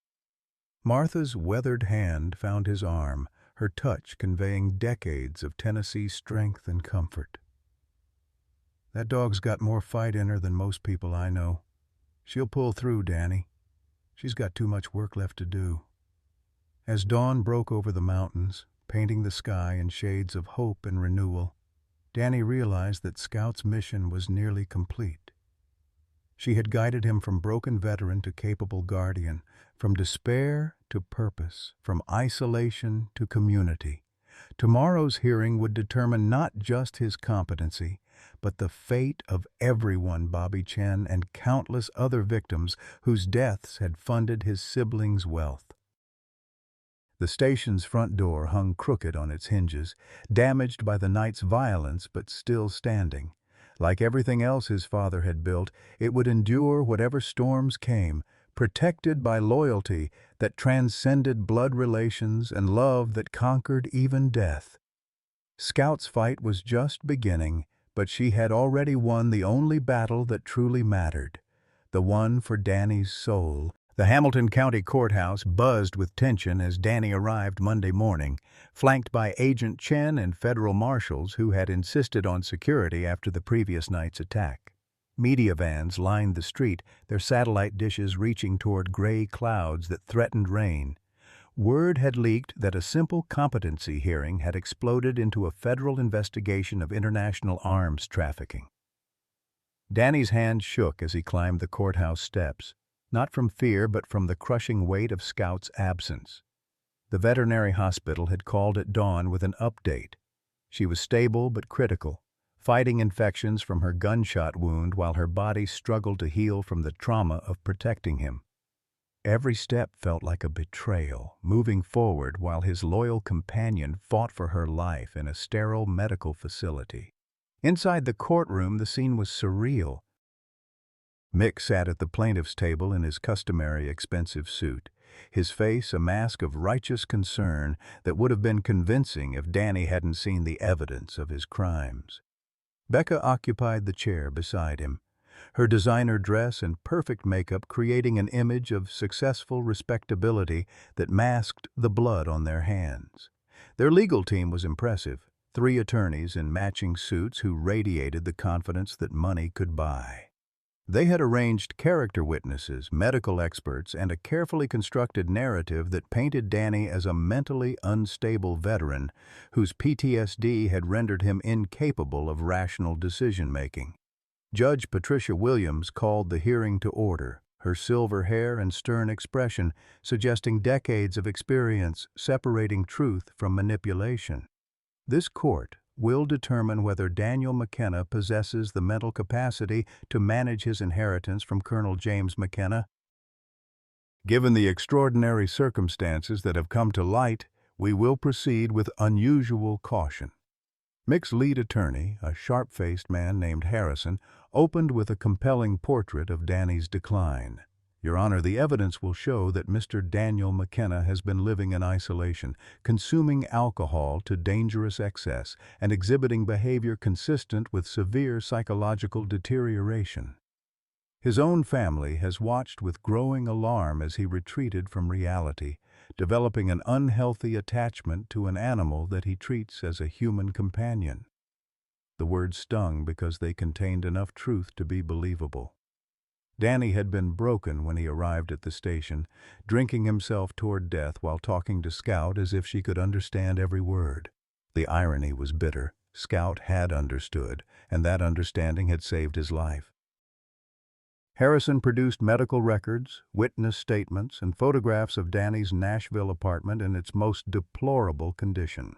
Martha's weathered hand found his arm, her touch conveying decades of Tennessee strength and comfort. "That dog's got more fight in her than most people I know. She'll pull through, Danny. She's got too much work left to do." As dawn broke over the mountains, painting the sky in shades of hope and renewal, Danny realized that Scout's mission was nearly complete. She had guided him from broken veteran to capable guardian, from despair to purpose, from isolation to community. Tomorrow's hearing would determine not just his competency, but the fate of everyone Bobby Chen and countless other victims whose deaths had funded his siblings' wealth. The station's front door hung crooked on its hinges, damaged by the night's violence but still standing. Like everything else his father had built, it would endure whatever storms came, protected by loyalty that transcended blood relations and love that conquered even death. Scout's fight was just beginning, but she had already won the only battle that truly mattered, the one for Danny's soul. The Hamilton County Courthouse buzzed with tension as Danny arrived Monday morning, flanked by Agent Chen and federal marshals who had insisted on security after the previous night's attack. Media vans lined the street, their satellite dishes reaching toward gray clouds that threatened rain. Word had leaked that a simple competency hearing had exploded into a federal investigation of international arms trafficking. Danny's hand shook as he climbed the courthouse steps, not from fear but from the crushing weight of Scout's absence. The veterinary hospital had called at dawn with an update. She was stable but critical, fighting infections from her gunshot wound while her body struggled to heal from the trauma of protecting him. Every step felt like a betrayal, moving forward while his loyal companion fought for her life in a sterile medical facility. Inside the courtroom, the scene was surreal. Mick sat at the plaintiff's table in his customary expensive suit, his face a mask of righteous concern that would have been convincing if Danny hadn't seen the evidence of his crimes. Becca occupied the chair beside him, her designer dress and perfect makeup creating an image of successful respectability that masked the blood on their hands. Their legal team was impressive, 3 attorneys in matching suits who radiated the confidence that money could buy. They had arranged character witnesses, medical experts, and a carefully constructed narrative that painted Danny as a mentally unstable veteran whose PTSD had rendered him incapable of rational decision-making. Judge Patricia Williams called the hearing to order, her silver hair and stern expression suggesting decades of experience separating truth from manipulation. This court will determine whether Daniel McKenna possesses the mental capacity to manage his inheritance from Colonel James McKenna. Given the extraordinary circumstances that have come to light, we will proceed with unusual caution. Mick's lead attorney, a sharp-faced man named Harrison, opened with a compelling portrait of Danny's decline. Your Honor, the evidence will show that Mr. Daniel McKenna has been living in isolation, consuming alcohol to dangerous excess, and exhibiting behavior consistent with severe psychological deterioration. His own family has watched with growing alarm as he retreated from reality, developing an unhealthy attachment to an animal that he treats as a human companion. The words stung because they contained enough truth to be believable. Danny had been broken when he arrived at the station, drinking himself toward death while talking to Scout as if she could understand every word. The irony was bitter. Scout had understood, and that understanding had saved his life. Harrison produced medical records, witness statements, and photographs of Danny's Nashville apartment in its most deplorable condition.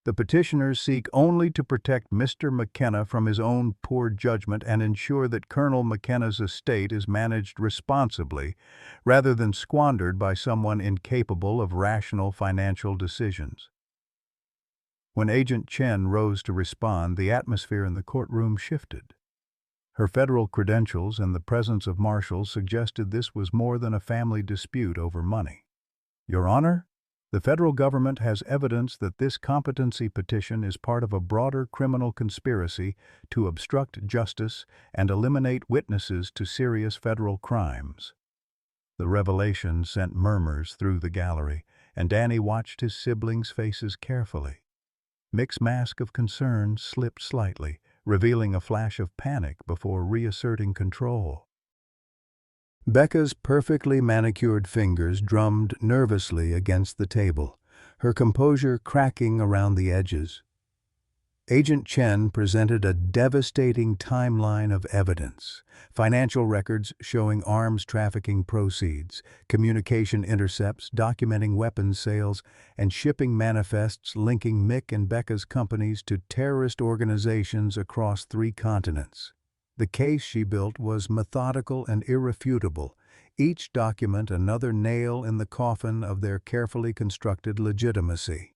The petitioners seek only to protect Mr. McKenna from his own poor judgment and ensure that Colonel McKenna's estate is managed responsibly rather than squandered by someone incapable of rational financial decisions. When Agent Chen rose to respond, the atmosphere in the courtroom shifted. Her federal credentials and the presence of marshals suggested this was more than a family dispute over money. Your Honor, the federal government has evidence that this competency petition is part of a broader criminal conspiracy to obstruct justice and eliminate witnesses to serious federal crimes. The revelation sent murmurs through the gallery, and Danny watched his siblings' faces carefully. Mick's mask of concern slipped slightly, revealing a flash of panic before reasserting control. Becca's perfectly manicured fingers drummed nervously against the table, her composure cracking around the edges. Agent Chen presented a devastating timeline of evidence: financial records showing arms trafficking proceeds, communication intercepts documenting weapons sales, and shipping manifests linking Mick and Becca's companies to terrorist organizations across 3 continents. The case she built was methodical and irrefutable, each document another nail in the coffin of their carefully constructed legitimacy.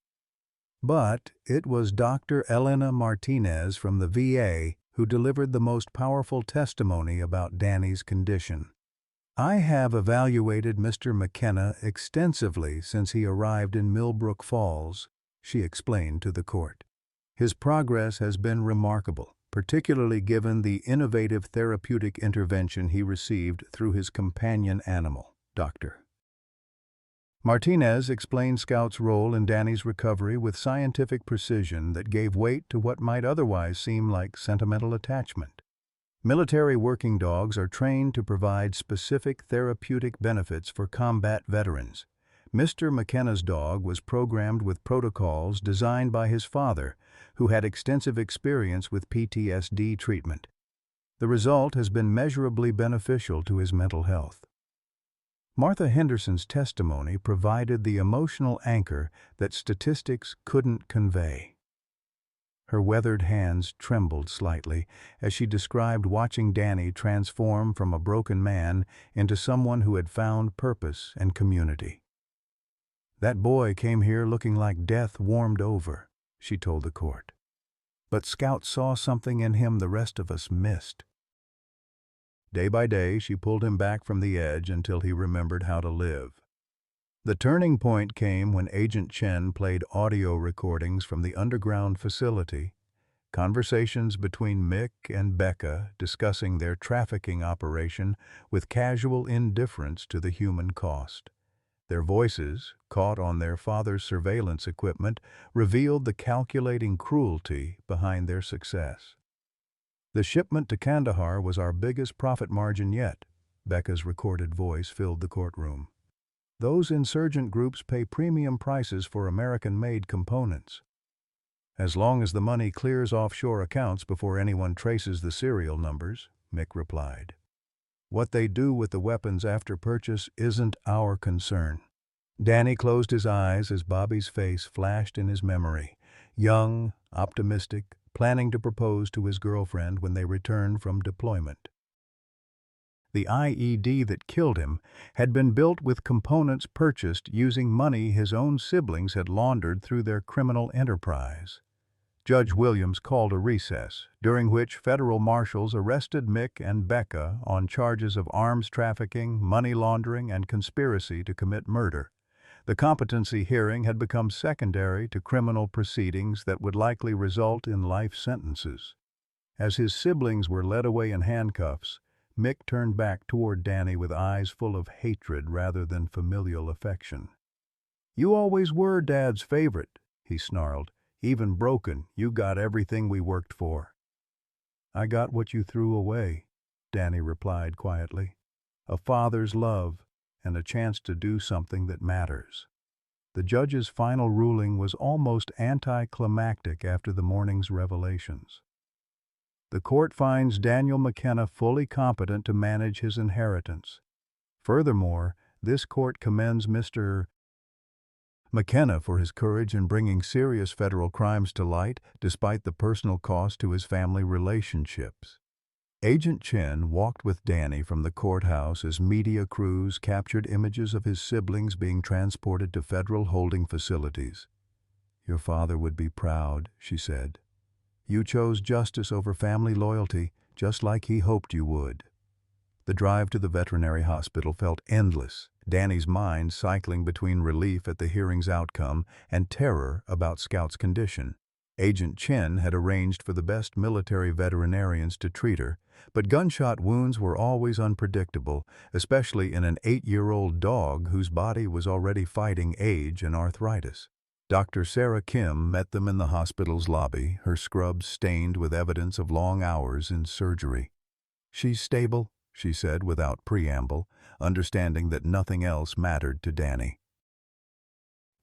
But it was Dr. Elena Martinez from the VA who delivered the most powerful testimony about Danny's condition. I have evaluated Mr. McKenna extensively since he arrived in Millbrook Falls, she explained to the court. His progress has been remarkable, particularly given the innovative therapeutic intervention he received through his companion animal, Dr. Martinez explained Scout's role in Danny's recovery with scientific precision that gave weight to what might otherwise seem like sentimental attachment. Military working dogs are trained to provide specific therapeutic benefits for combat veterans. Mr. McKenna's dog was programmed with protocols designed by his father, who had extensive experience with PTSD treatment. The result has been measurably beneficial to his mental health. Martha Henderson's testimony provided the emotional anchor that statistics couldn't convey. Her weathered hands trembled slightly as she described watching Danny transform from a broken man into someone who had found purpose and community. That boy came here looking like death warmed over, she told the court. But Scout saw something in him the rest of us missed. Day by day, she pulled him back from the edge until he remembered how to live. The turning point came when Agent Chen played audio recordings from the underground facility, conversations between Mick and Becca discussing their trafficking operation with casual indifference to the human cost. Their voices, caught on their father's surveillance equipment, revealed the calculating cruelty behind their success. The shipment to Kandahar was our biggest profit margin yet, Becca's recorded voice filled the courtroom. Those insurgent groups pay premium prices for American-made components. As long as the money clears offshore accounts before anyone traces the serial numbers, Mick replied. What they do with the weapons after purchase isn't our concern. Danny closed his eyes as Bobby's face flashed in his memory, young, optimistic, planning to propose to his girlfriend when they returned from deployment. The IED that killed him had been built with components purchased using money his own siblings had laundered through their criminal enterprise. Judge Williams called a recess, during which federal marshals arrested Mick and Becca on charges of arms trafficking, money laundering, and conspiracy to commit murder. The competency hearing had become secondary to criminal proceedings that would likely result in life sentences. As his siblings were led away in handcuffs, Mick turned back toward Danny with eyes full of hatred rather than familial affection. "You always were Dad's favorite," he snarled. "Even broken, you got everything we worked for." "I got what you threw away," Danny replied quietly. A father's love and a chance to do something that matters. The judge's final ruling was almost anticlimactic after the morning's revelations. The court finds Daniel McKenna fully competent to manage his inheritance. Furthermore, this court commends Mr. McKenna for his courage in bringing serious federal crimes to light despite the personal cost to his family relationships. Agent Chen walked with Danny from the courthouse as media crews captured images of his siblings being transported to federal holding facilities. "Your father would be proud," she said. "You chose justice over family loyalty, just like he hoped you would." The drive to the veterinary hospital felt endless, Danny's mind cycling between relief at the hearing's outcome and terror about Scout's condition. Agent Chen had arranged for the best military veterinarians to treat her, but gunshot wounds were always unpredictable, especially in an 8-year-old dog whose body was already fighting age and arthritis. Dr. Sarah Kim met them in the hospital's lobby, her scrubs stained with evidence of long hours in surgery. "She's stable," she said without preamble, understanding that nothing else mattered to Danny.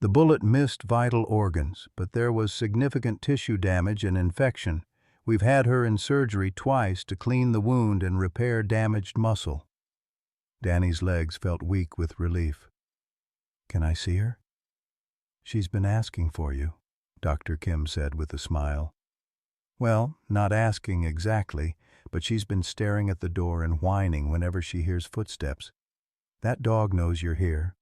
The bullet missed vital organs, but there was significant tissue damage and infection. "We've had her in surgery twice to clean the wound and repair damaged muscle." Danny's legs felt weak with relief. "Can I see her?" "She's been asking for you," Dr. Kim said with a smile. "Well, not asking exactly, but she's been staring at the door and whining whenever she hears footsteps. That dog knows you're here."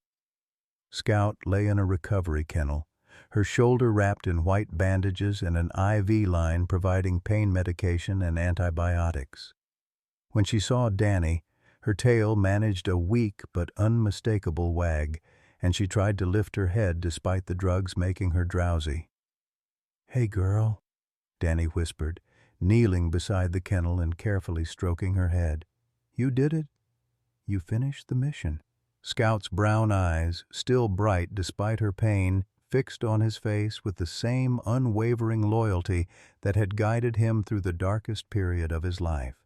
Scout lay in a recovery kennel, her shoulder wrapped in white bandages and an IV line providing pain medication and antibiotics. When she saw Danny, her tail managed a weak but unmistakable wag, and she tried to lift her head despite the drugs making her drowsy. "Hey, girl," Danny whispered, kneeling beside the kennel and carefully stroking her head. "You did it. You finished the mission." Scout's brown eyes, still bright despite her pain, fixed on his face with the same unwavering loyalty that had guided him through the darkest period of his life.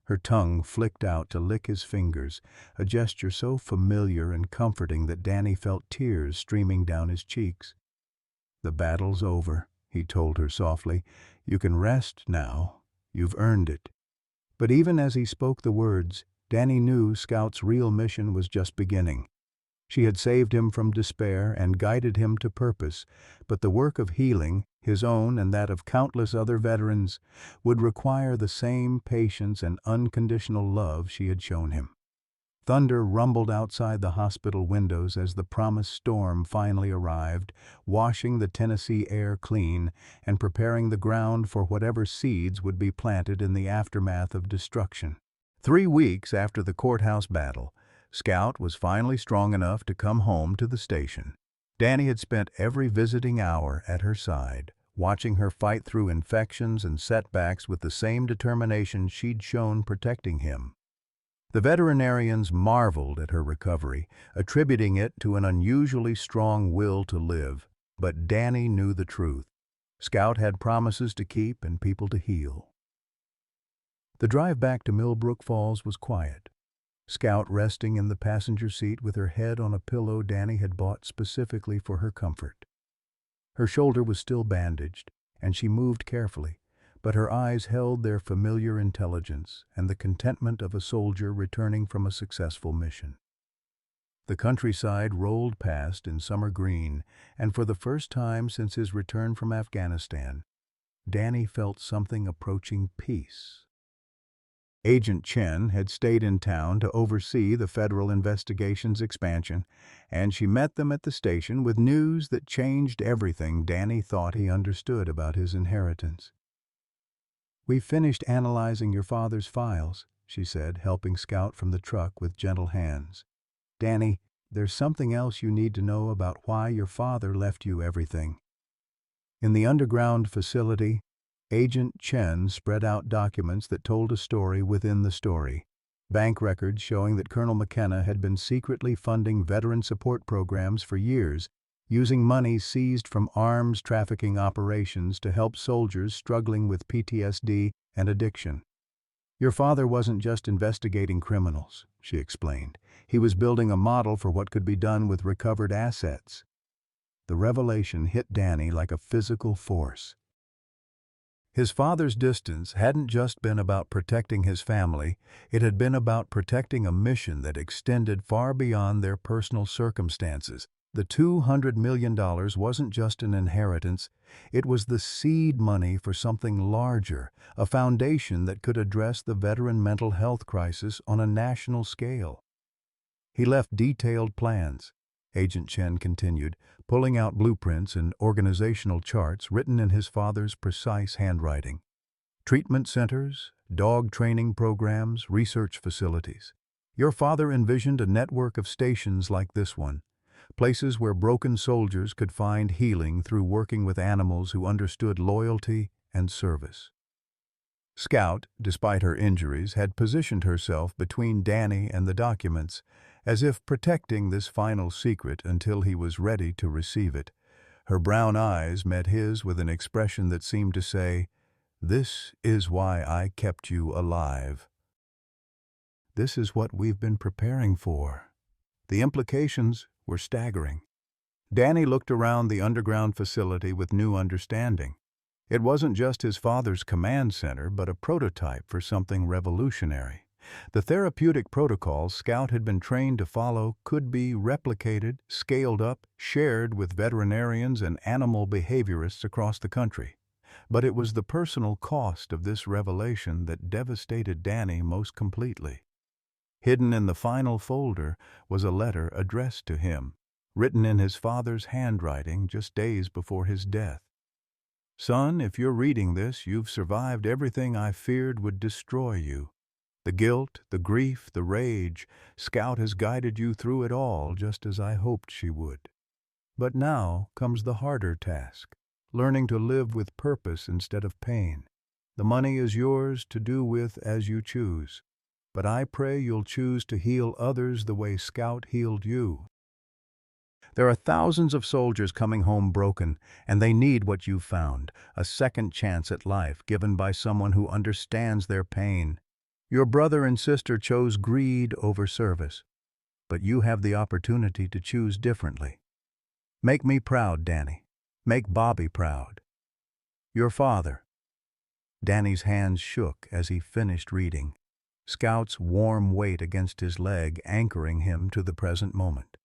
Her tongue flicked out to lick his fingers, a gesture so familiar and comforting that Danny felt tears streaming down his cheeks. "The battle's over," he told her softly. "You can rest now. You've earned it." But even as he spoke the words, Danny knew Scout's real mission was just beginning. She had saved him from despair and guided him to purpose, but the work of healing, his own and that of countless other veterans, would require the same patience and unconditional love she had shown him. Thunder rumbled outside the hospital windows as the promised storm finally arrived, washing the Tennessee air clean and preparing the ground for whatever seeds would be planted in the aftermath of destruction. 3 weeks after the courthouse battle, Scout was finally strong enough to come home to the station. Danny had spent every visiting hour at her side, watching her fight through infections and setbacks with the same determination she'd shown protecting him. The veterinarians marveled at her recovery, attributing it to an unusually strong will to live. But Danny knew the truth. Scout had promises to keep and people to heal. The drive back to Millbrook Falls was quiet. Scout resting in the passenger seat with her head on a pillow Danny had bought specifically for her comfort. Her shoulder was still bandaged, and she moved carefully, but her eyes held their familiar intelligence and the contentment of a soldier returning from a successful mission. The countryside rolled past in summer green, and for the first time since his return from Afghanistan, Danny felt something approaching peace. Agent Chen had stayed in town to oversee the federal investigation's expansion, and she met them at the station with news that changed everything Danny thought he understood about his inheritance. "We've finished analyzing your father's files," she said, helping Scout from the truck with gentle hands. "Danny, there's something else you need to know about why your father left you everything." In the underground facility, Agent Chen spread out documents that told a story within the story. Bank records showing that Colonel McKenna had been secretly funding veteran support programs for years, using money seized from arms trafficking operations to help soldiers struggling with PTSD and addiction. Your father wasn't just investigating criminals, she explained. He was building a model for what could be done with recovered assets. The revelation hit Danny like a physical force. His father's distance hadn't just been about protecting his family, it had been about protecting a mission that extended far beyond their personal circumstances. The $200 million wasn't just an inheritance, it was the seed money for something larger, a foundation that could address the veteran mental health crisis on a national scale. He left detailed plans, Agent Chen continued, pulling out blueprints and organizational charts written in his father's precise handwriting. Treatment centers, dog training programs, research facilities. Your father envisioned a network of stations like this one, places where broken soldiers could find healing through working with animals who understood loyalty and service. Scout, despite her injuries, had positioned herself between Danny and the documents, as if protecting this final secret until he was ready to receive it. Her brown eyes met his with an expression that seemed to say, "This is why I kept you alive. This is what we've been preparing for." The implications were staggering. Danny looked around the underground facility with new understanding. It wasn't just his father's command center, but a prototype for something revolutionary. The therapeutic protocols Scout had been trained to follow could be replicated, scaled up, shared with veterinarians and animal behaviorists across the country. But it was the personal cost of this revelation that devastated Danny most completely. Hidden in the final folder was a letter addressed to him, written in his father's handwriting just days before his death. "Son, if you're reading this, you've survived everything I feared would destroy you. The guilt, the grief, the rage, Scout has guided you through it all just as I hoped she would. But now comes the harder task, learning to live with purpose instead of pain. The money is yours to do with as you choose, but I pray you'll choose to heal others the way Scout healed you. There are thousands of soldiers coming home broken, and they need what you've found, a second chance at life given by someone who understands their pain. Your brother and sister chose greed over service, but you have the opportunity to choose differently. Make me proud, Danny. Make Bobby proud. Your father." Danny's hands shook as he finished reading, Scout's warm weight against his leg anchoring him to the present moment.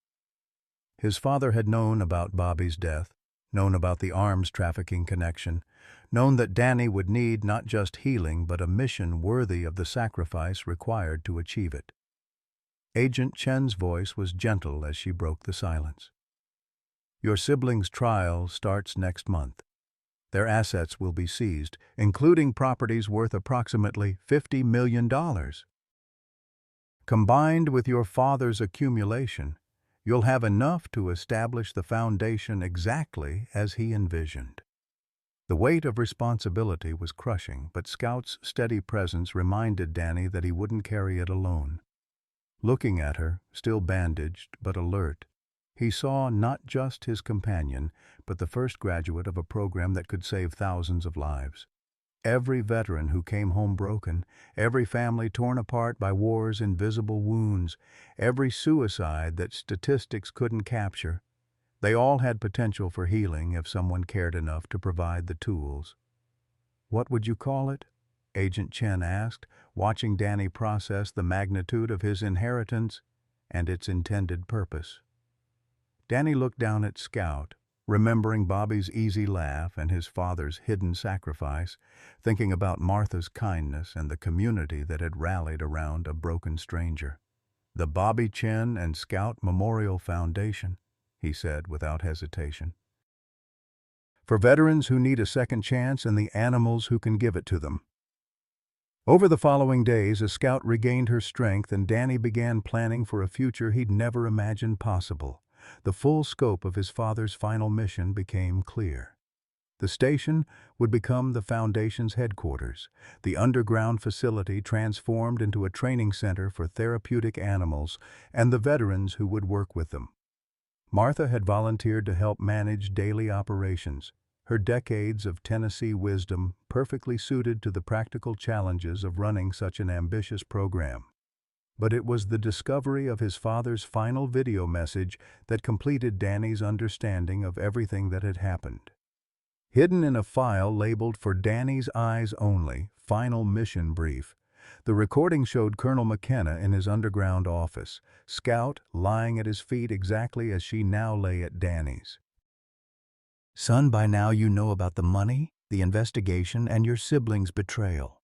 His father had known about Bobby's death, known about the arms trafficking connection, known that Danny would need not just healing but a mission worthy of the sacrifice required to achieve it. Agent Chen's voice was gentle as she broke the silence. "Your siblings' trial starts next month. Their assets will be seized, including properties worth approximately $50 million. Combined with your father's accumulation, you'll have enough to establish the foundation exactly as he envisioned." The weight of responsibility was crushing, but Scout's steady presence reminded Danny that he wouldn't carry it alone. Looking at her, still bandaged but alert, he saw not just his companion, but the first graduate of a program that could save thousands of lives. Every veteran who came home broken, every family torn apart by war's invisible wounds, every suicide that statistics couldn't capture, they all had potential for healing if someone cared enough to provide the tools. "What would you call it?" Agent Chen asked, watching Danny process the magnitude of his inheritance and its intended purpose. Danny looked down at Scout, remembering Bobby's easy laugh and his father's hidden sacrifice, thinking about Martha's kindness and the community that had rallied around a broken stranger. "The Bobby Chen and Scout Memorial Foundation," he said without hesitation. "For veterans who need a second chance and the animals who can give it to them." Over the following days, as Scout regained her strength and Danny began planning for a future he'd never imagined possible, the full scope of his father's final mission became clear. The station would become the Foundation's headquarters, the underground facility transformed into a training center for therapeutic animals and the veterans who would work with them. Martha had volunteered to help manage daily operations, her decades of Tennessee wisdom perfectly suited to the practical challenges of running such an ambitious program. But it was the discovery of his father's final video message that completed Danny's understanding of everything that had happened. Hidden in a file labeled "For Danny's Eyes Only, Final Mission Brief," the recording showed Colonel McKenna in his underground office, Scout lying at his feet exactly as she now lay at Danny's. "Son, by now you know about the money, the investigation, and your siblings' betrayal.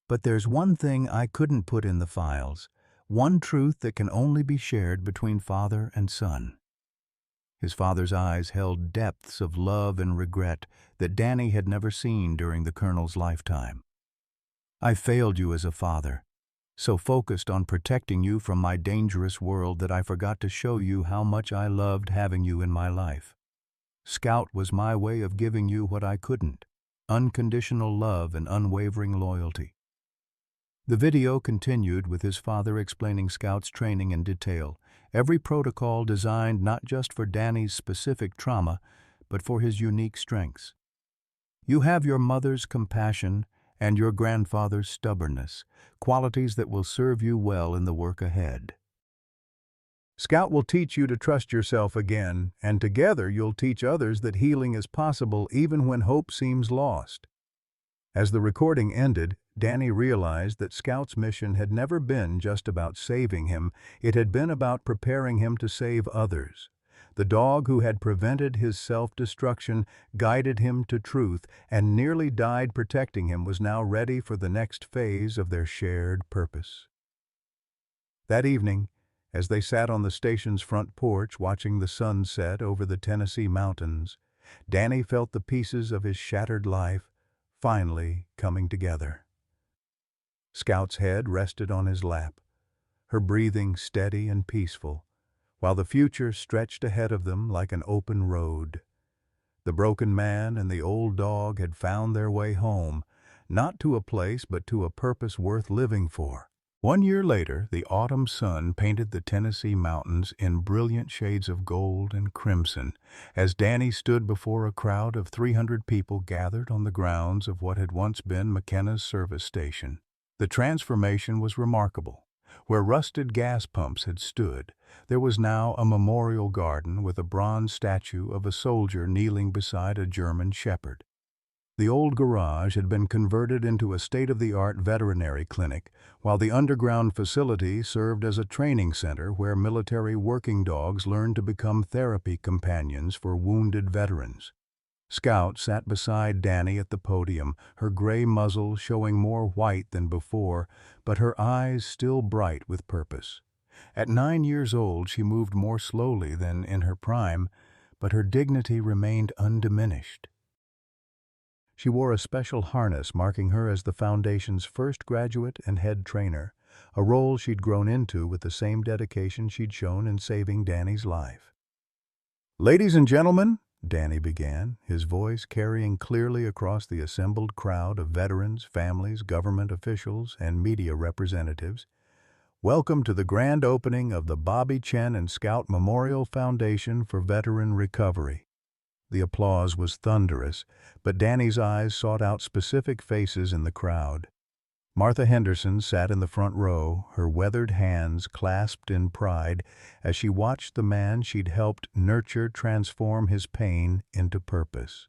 But there's one thing I couldn't put in the files, one truth that can only be shared between father and son." His father's eyes held depths of love and regret that Danny had never seen during the colonel's lifetime. "I failed you as a father, so focused on protecting you from my dangerous world that I forgot to show you how much I loved having you in my life. Scout was my way of giving you what I couldn't, unconditional love and unwavering loyalty." The video continued with his father explaining Scout's training in detail, every protocol designed not just for Danny's specific trauma, but for his unique strengths. "You have your mother's compassion and your grandfather's stubbornness, qualities that will serve you well in the work ahead. Scout will teach you to trust yourself again, and together you'll teach others that healing is possible even when hope seems lost." As the recording ended, Danny realized that Scout's mission had never been just about saving him, it had been about preparing him to save others. The dog who had prevented his self-destruction, guided him to truth, and nearly died protecting him was now ready for the next phase of their shared purpose. That evening, as they sat on the station's front porch watching the sun set over the Tennessee mountains, Danny felt the pieces of his shattered life finally coming together. Scout's head rested on his lap, her breathing steady and peaceful, while the future stretched ahead of them like an open road. The broken man and the old dog had found their way home, not to a place but to a purpose worth living for. 1 year later, the autumn sun painted the Tennessee mountains in brilliant shades of gold and crimson as Danny stood before a crowd of 300 people gathered on the grounds of what had once been McKenna's service station. The transformation was remarkable. Where rusted gas pumps had stood, there was now a memorial garden with a bronze statue of a soldier kneeling beside a German shepherd. The old garage had been converted into a state-of-the-art veterinary clinic, while the underground facility served as a training center where military working dogs learned to become therapy companions for wounded veterans. Scout sat beside Danny at the podium, her gray muzzle showing more white than before, but her eyes still bright with purpose. At 9 years old, she moved more slowly than in her prime, but her dignity remained undiminished. She wore a special harness marking her as the Foundation's first graduate and head trainer, a role she'd grown into with the same dedication she'd shown in saving Danny's life. "Ladies and gentlemen," Danny began, his voice carrying clearly across the assembled crowd of veterans, families, government officials, and media representatives, "welcome to the grand opening of the Bobby Chen and Scout Memorial Foundation for Veteran Recovery." The applause was thunderous, but Danny's eyes sought out specific faces in the crowd. Martha Henderson sat in the front row, her weathered hands clasped in pride as she watched the man she'd helped nurture transform his pain into purpose.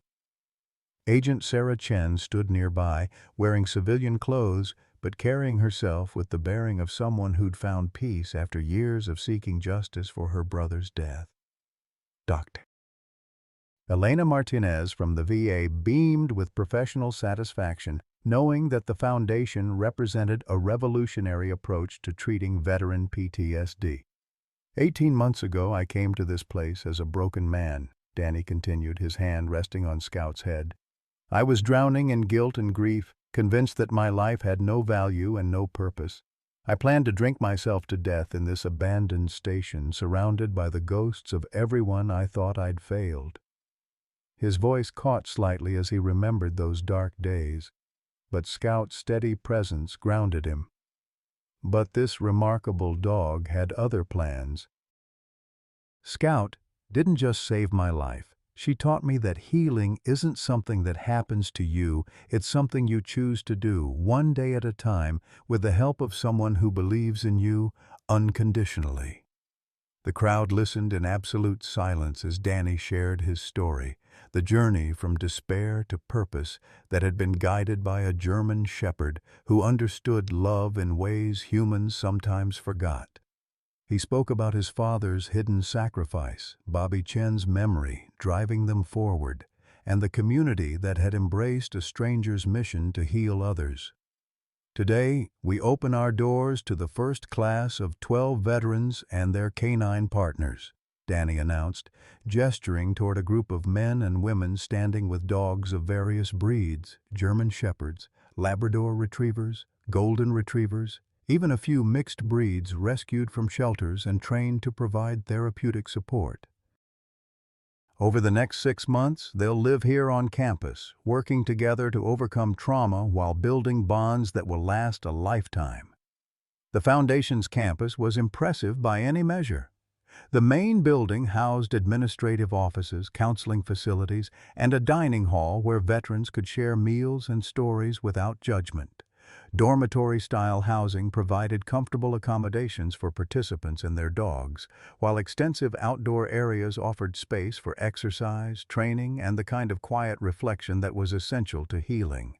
Agent Sarah Chen stood nearby, wearing civilian clothes, but carrying herself with the bearing of someone who'd found peace after years of seeking justice for her brother's death. Dr. Elena Martinez from the VA beamed with professional satisfaction, knowing that the foundation represented a revolutionary approach to treating veteran PTSD. 18 months ago, I came to this place as a broken man, Danny continued, his hand resting on Scout's head. I was drowning in guilt and grief, convinced that my life had no value and no purpose. I planned to drink myself to death in this abandoned station, surrounded by the ghosts of everyone I thought I'd failed. His voice caught slightly as he remembered those dark days, but Scout's steady presence grounded him. But this remarkable dog had other plans. "Scout didn't just save my life. She taught me that healing isn't something that happens to you, it's something you choose to do, one day at a time, with the help of someone who believes in you unconditionally. The crowd listened in absolute silence as Danny shared his story, the journey from despair to purpose that had been guided by a German shepherd who understood love in ways humans sometimes forgot. He spoke about his father's hidden sacrifice, Bobby Chen's memory driving them forward, and the community that had embraced a stranger's mission to heal others. Today, we open our doors to the first class of 12 veterans and their canine partners, Danny announced, gesturing toward a group of men and women standing with dogs of various breeds, German shepherds, Labrador retrievers, golden retrievers, even a few mixed breeds rescued from shelters and trained to provide therapeutic support. Over the next 6 months, they'll live here on campus, working together to overcome trauma while building bonds that will last a lifetime. The Foundation's campus was impressive by any measure. The main building housed administrative offices, counseling facilities, and a dining hall where veterans could share meals and stories without judgment. Dormitory-style housing provided comfortable accommodations for participants and their dogs, while extensive outdoor areas offered space for exercise, training, and the kind of quiet reflection that was essential to healing.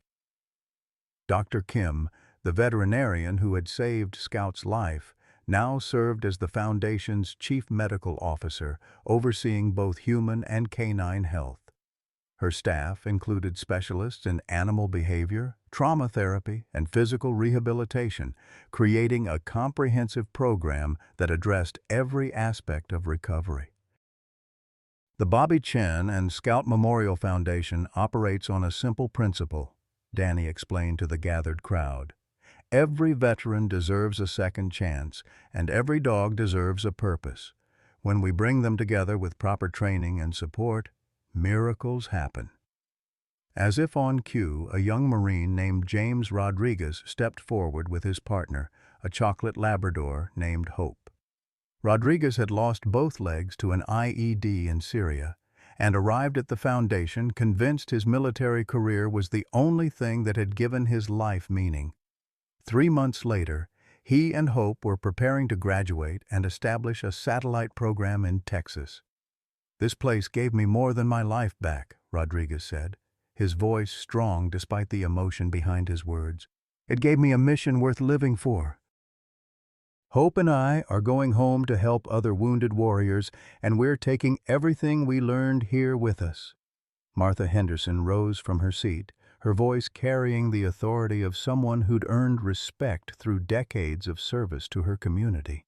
Dr. Kim, the veterinarian who had saved Scout's life, now served as the Foundation's chief medical officer, overseeing both human and canine health. Her staff included specialists in animal behavior, trauma therapy, and physical rehabilitation, creating a comprehensive program that addressed every aspect of recovery. The Bobby Chen and Scout Memorial Foundation operates on a simple principle, Danny explained to the gathered crowd. Every veteran deserves a second chance, and every dog deserves a purpose. When we bring them together with proper training and support, miracles happen. As if on cue, a young Marine named James Rodriguez stepped forward with his partner, a chocolate Labrador named Hope. Rodriguez had lost both legs to an IED in Syria and arrived at the Foundation convinced his military career was the only thing that had given his life meaning. 3 months later, he and Hope were preparing to graduate and establish a satellite program in Texas. "This place gave me more than my life back," Rodriguez said, his voice strong despite the emotion behind his words. "It gave me a mission worth living for. Hope and I are going home to help other wounded warriors, and we're taking everything we learned here with us." Martha Henderson rose from her seat, her voice carrying the authority of someone who'd earned respect through decades of service to her community.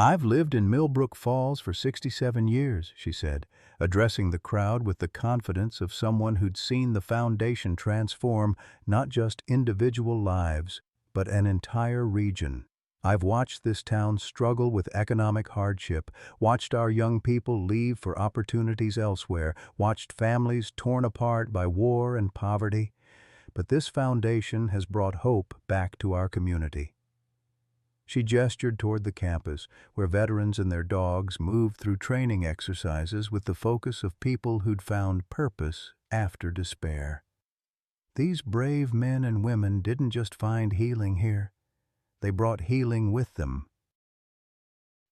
"I've lived in Millbrook Falls for 67 years, she said, addressing the crowd with the confidence of someone who'd seen the Foundation transform not just individual lives, but an entire region. I've watched this town struggle with economic hardship, watched our young people leave for opportunities elsewhere, watched families torn apart by war and poverty. But this Foundation has brought hope back to our community." She gestured toward the campus, where veterans and their dogs moved through training exercises with the focus of people who'd found purpose after despair. These brave men and women didn't just find healing here. They brought healing with them.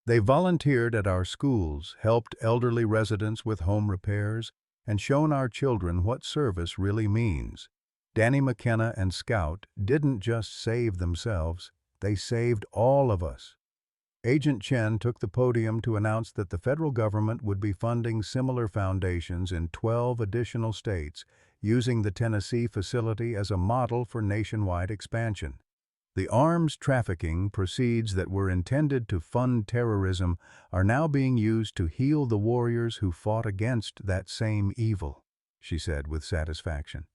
They volunteered at our schools, helped elderly residents with home repairs, and shown our children what service really means. Danny McKenna and Scout didn't just save themselves, they saved all of us. Agent Chen took the podium to announce that the federal government would be funding similar foundations in 12 additional states, using the Tennessee facility as a model for nationwide expansion. The arms trafficking proceeds that were intended to fund terrorism are now being used to heal the warriors who fought against that same evil, she said with satisfaction.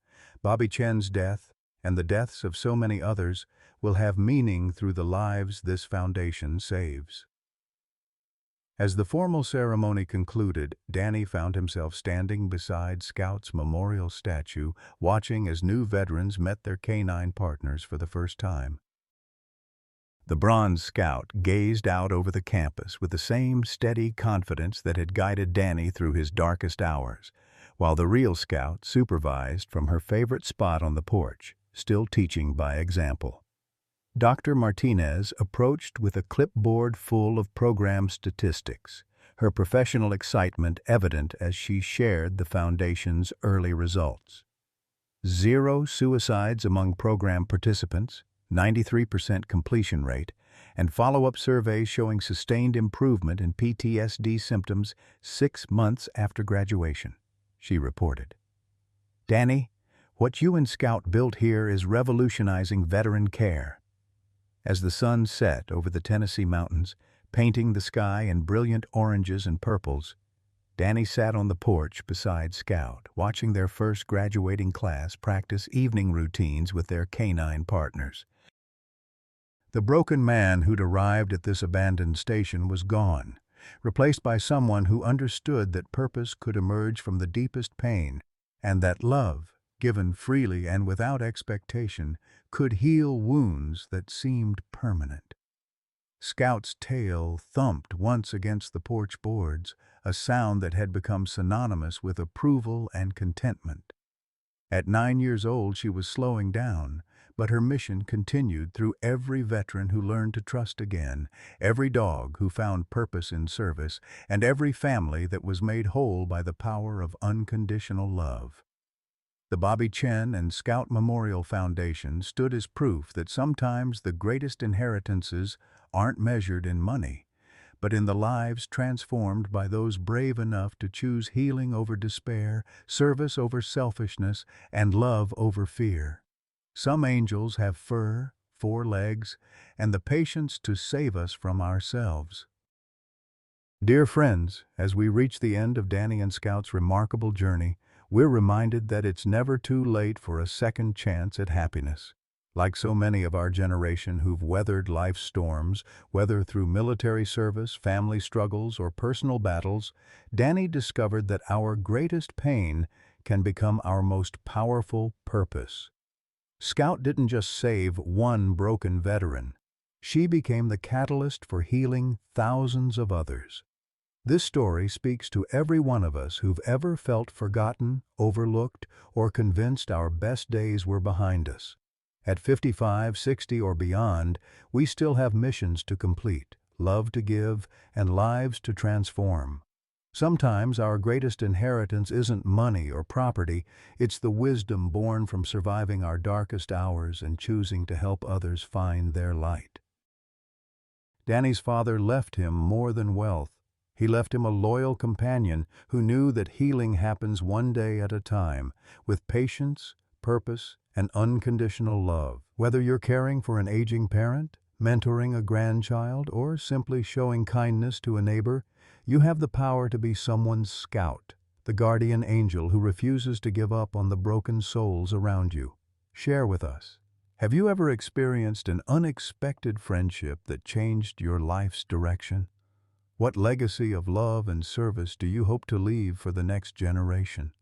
Bobby Chen's death, and the deaths of so many others, will have meaning through the lives this foundation saves. As the formal ceremony concluded, Danny found himself standing beside Scout's memorial statue, watching as new veterans met their canine partners for the first time. The Bronze Scout gazed out over the campus with the same steady confidence that had guided Danny through his darkest hours, while the real Scout supervised from her favorite spot on the porch, still teaching by example. Dr. Martinez approached with a clipboard full of program statistics, her professional excitement evident as she shared the Foundation's early results. 0 suicides among program participants, 93% completion rate, and follow-up surveys showing sustained improvement in PTSD symptoms 6 months after graduation, she reported. Danny, what you and Scout built here is revolutionizing veteran care. As the sun set over the Tennessee mountains, painting the sky in brilliant oranges and purples, Danny sat on the porch beside Scout, watching their first graduating class practice evening routines with their canine partners. The broken man who'd arrived at this abandoned station was gone, replaced by someone who understood that purpose could emerge from the deepest pain, and that love, given freely and without expectation, could heal wounds that seemed permanent. Scout's tail thumped once against the porch boards, a sound that had become synonymous with approval and contentment. At 9 years old, she was slowing down, but her mission continued through every veteran who learned to trust again, every dog who found purpose in service, and every family that was made whole by the power of unconditional love. The Bobby Chen and Scout Memorial Foundation stood as proof that sometimes the greatest inheritances aren't measured in money, but in the lives transformed by those brave enough to choose healing over despair, service over selfishness, and love over fear. Some angels have fur, 4 legs, and the patience to save us from ourselves. Dear friends, as we reach the end of Danny and Scout's remarkable journey, we're reminded that it's never too late for a second chance at happiness. Like so many of our generation who've weathered life's storms, whether through military service, family struggles, or personal battles, Danny discovered that our greatest pain can become our most powerful purpose. Scout didn't just save one broken veteran. She became the catalyst for healing thousands of others. This story speaks to every one of us who've ever felt forgotten, overlooked, or convinced our best days were behind us. At 55, 60, or beyond, we still have missions to complete, love to give, and lives to transform. Sometimes our greatest inheritance isn't money or property, it's the wisdom born from surviving our darkest hours and choosing to help others find their light. Danny's father left him more than wealth. He left him a loyal companion who knew that healing happens one day at a time, with patience, purpose, and unconditional love. Whether you're caring for an aging parent, mentoring a grandchild, or simply showing kindness to a neighbor, you have the power to be someone's scout, the guardian angel who refuses to give up on the broken souls around you. Share with us. Have you ever experienced an unexpected friendship that changed your life's direction? What legacy of love and service do you hope to leave for the next generation?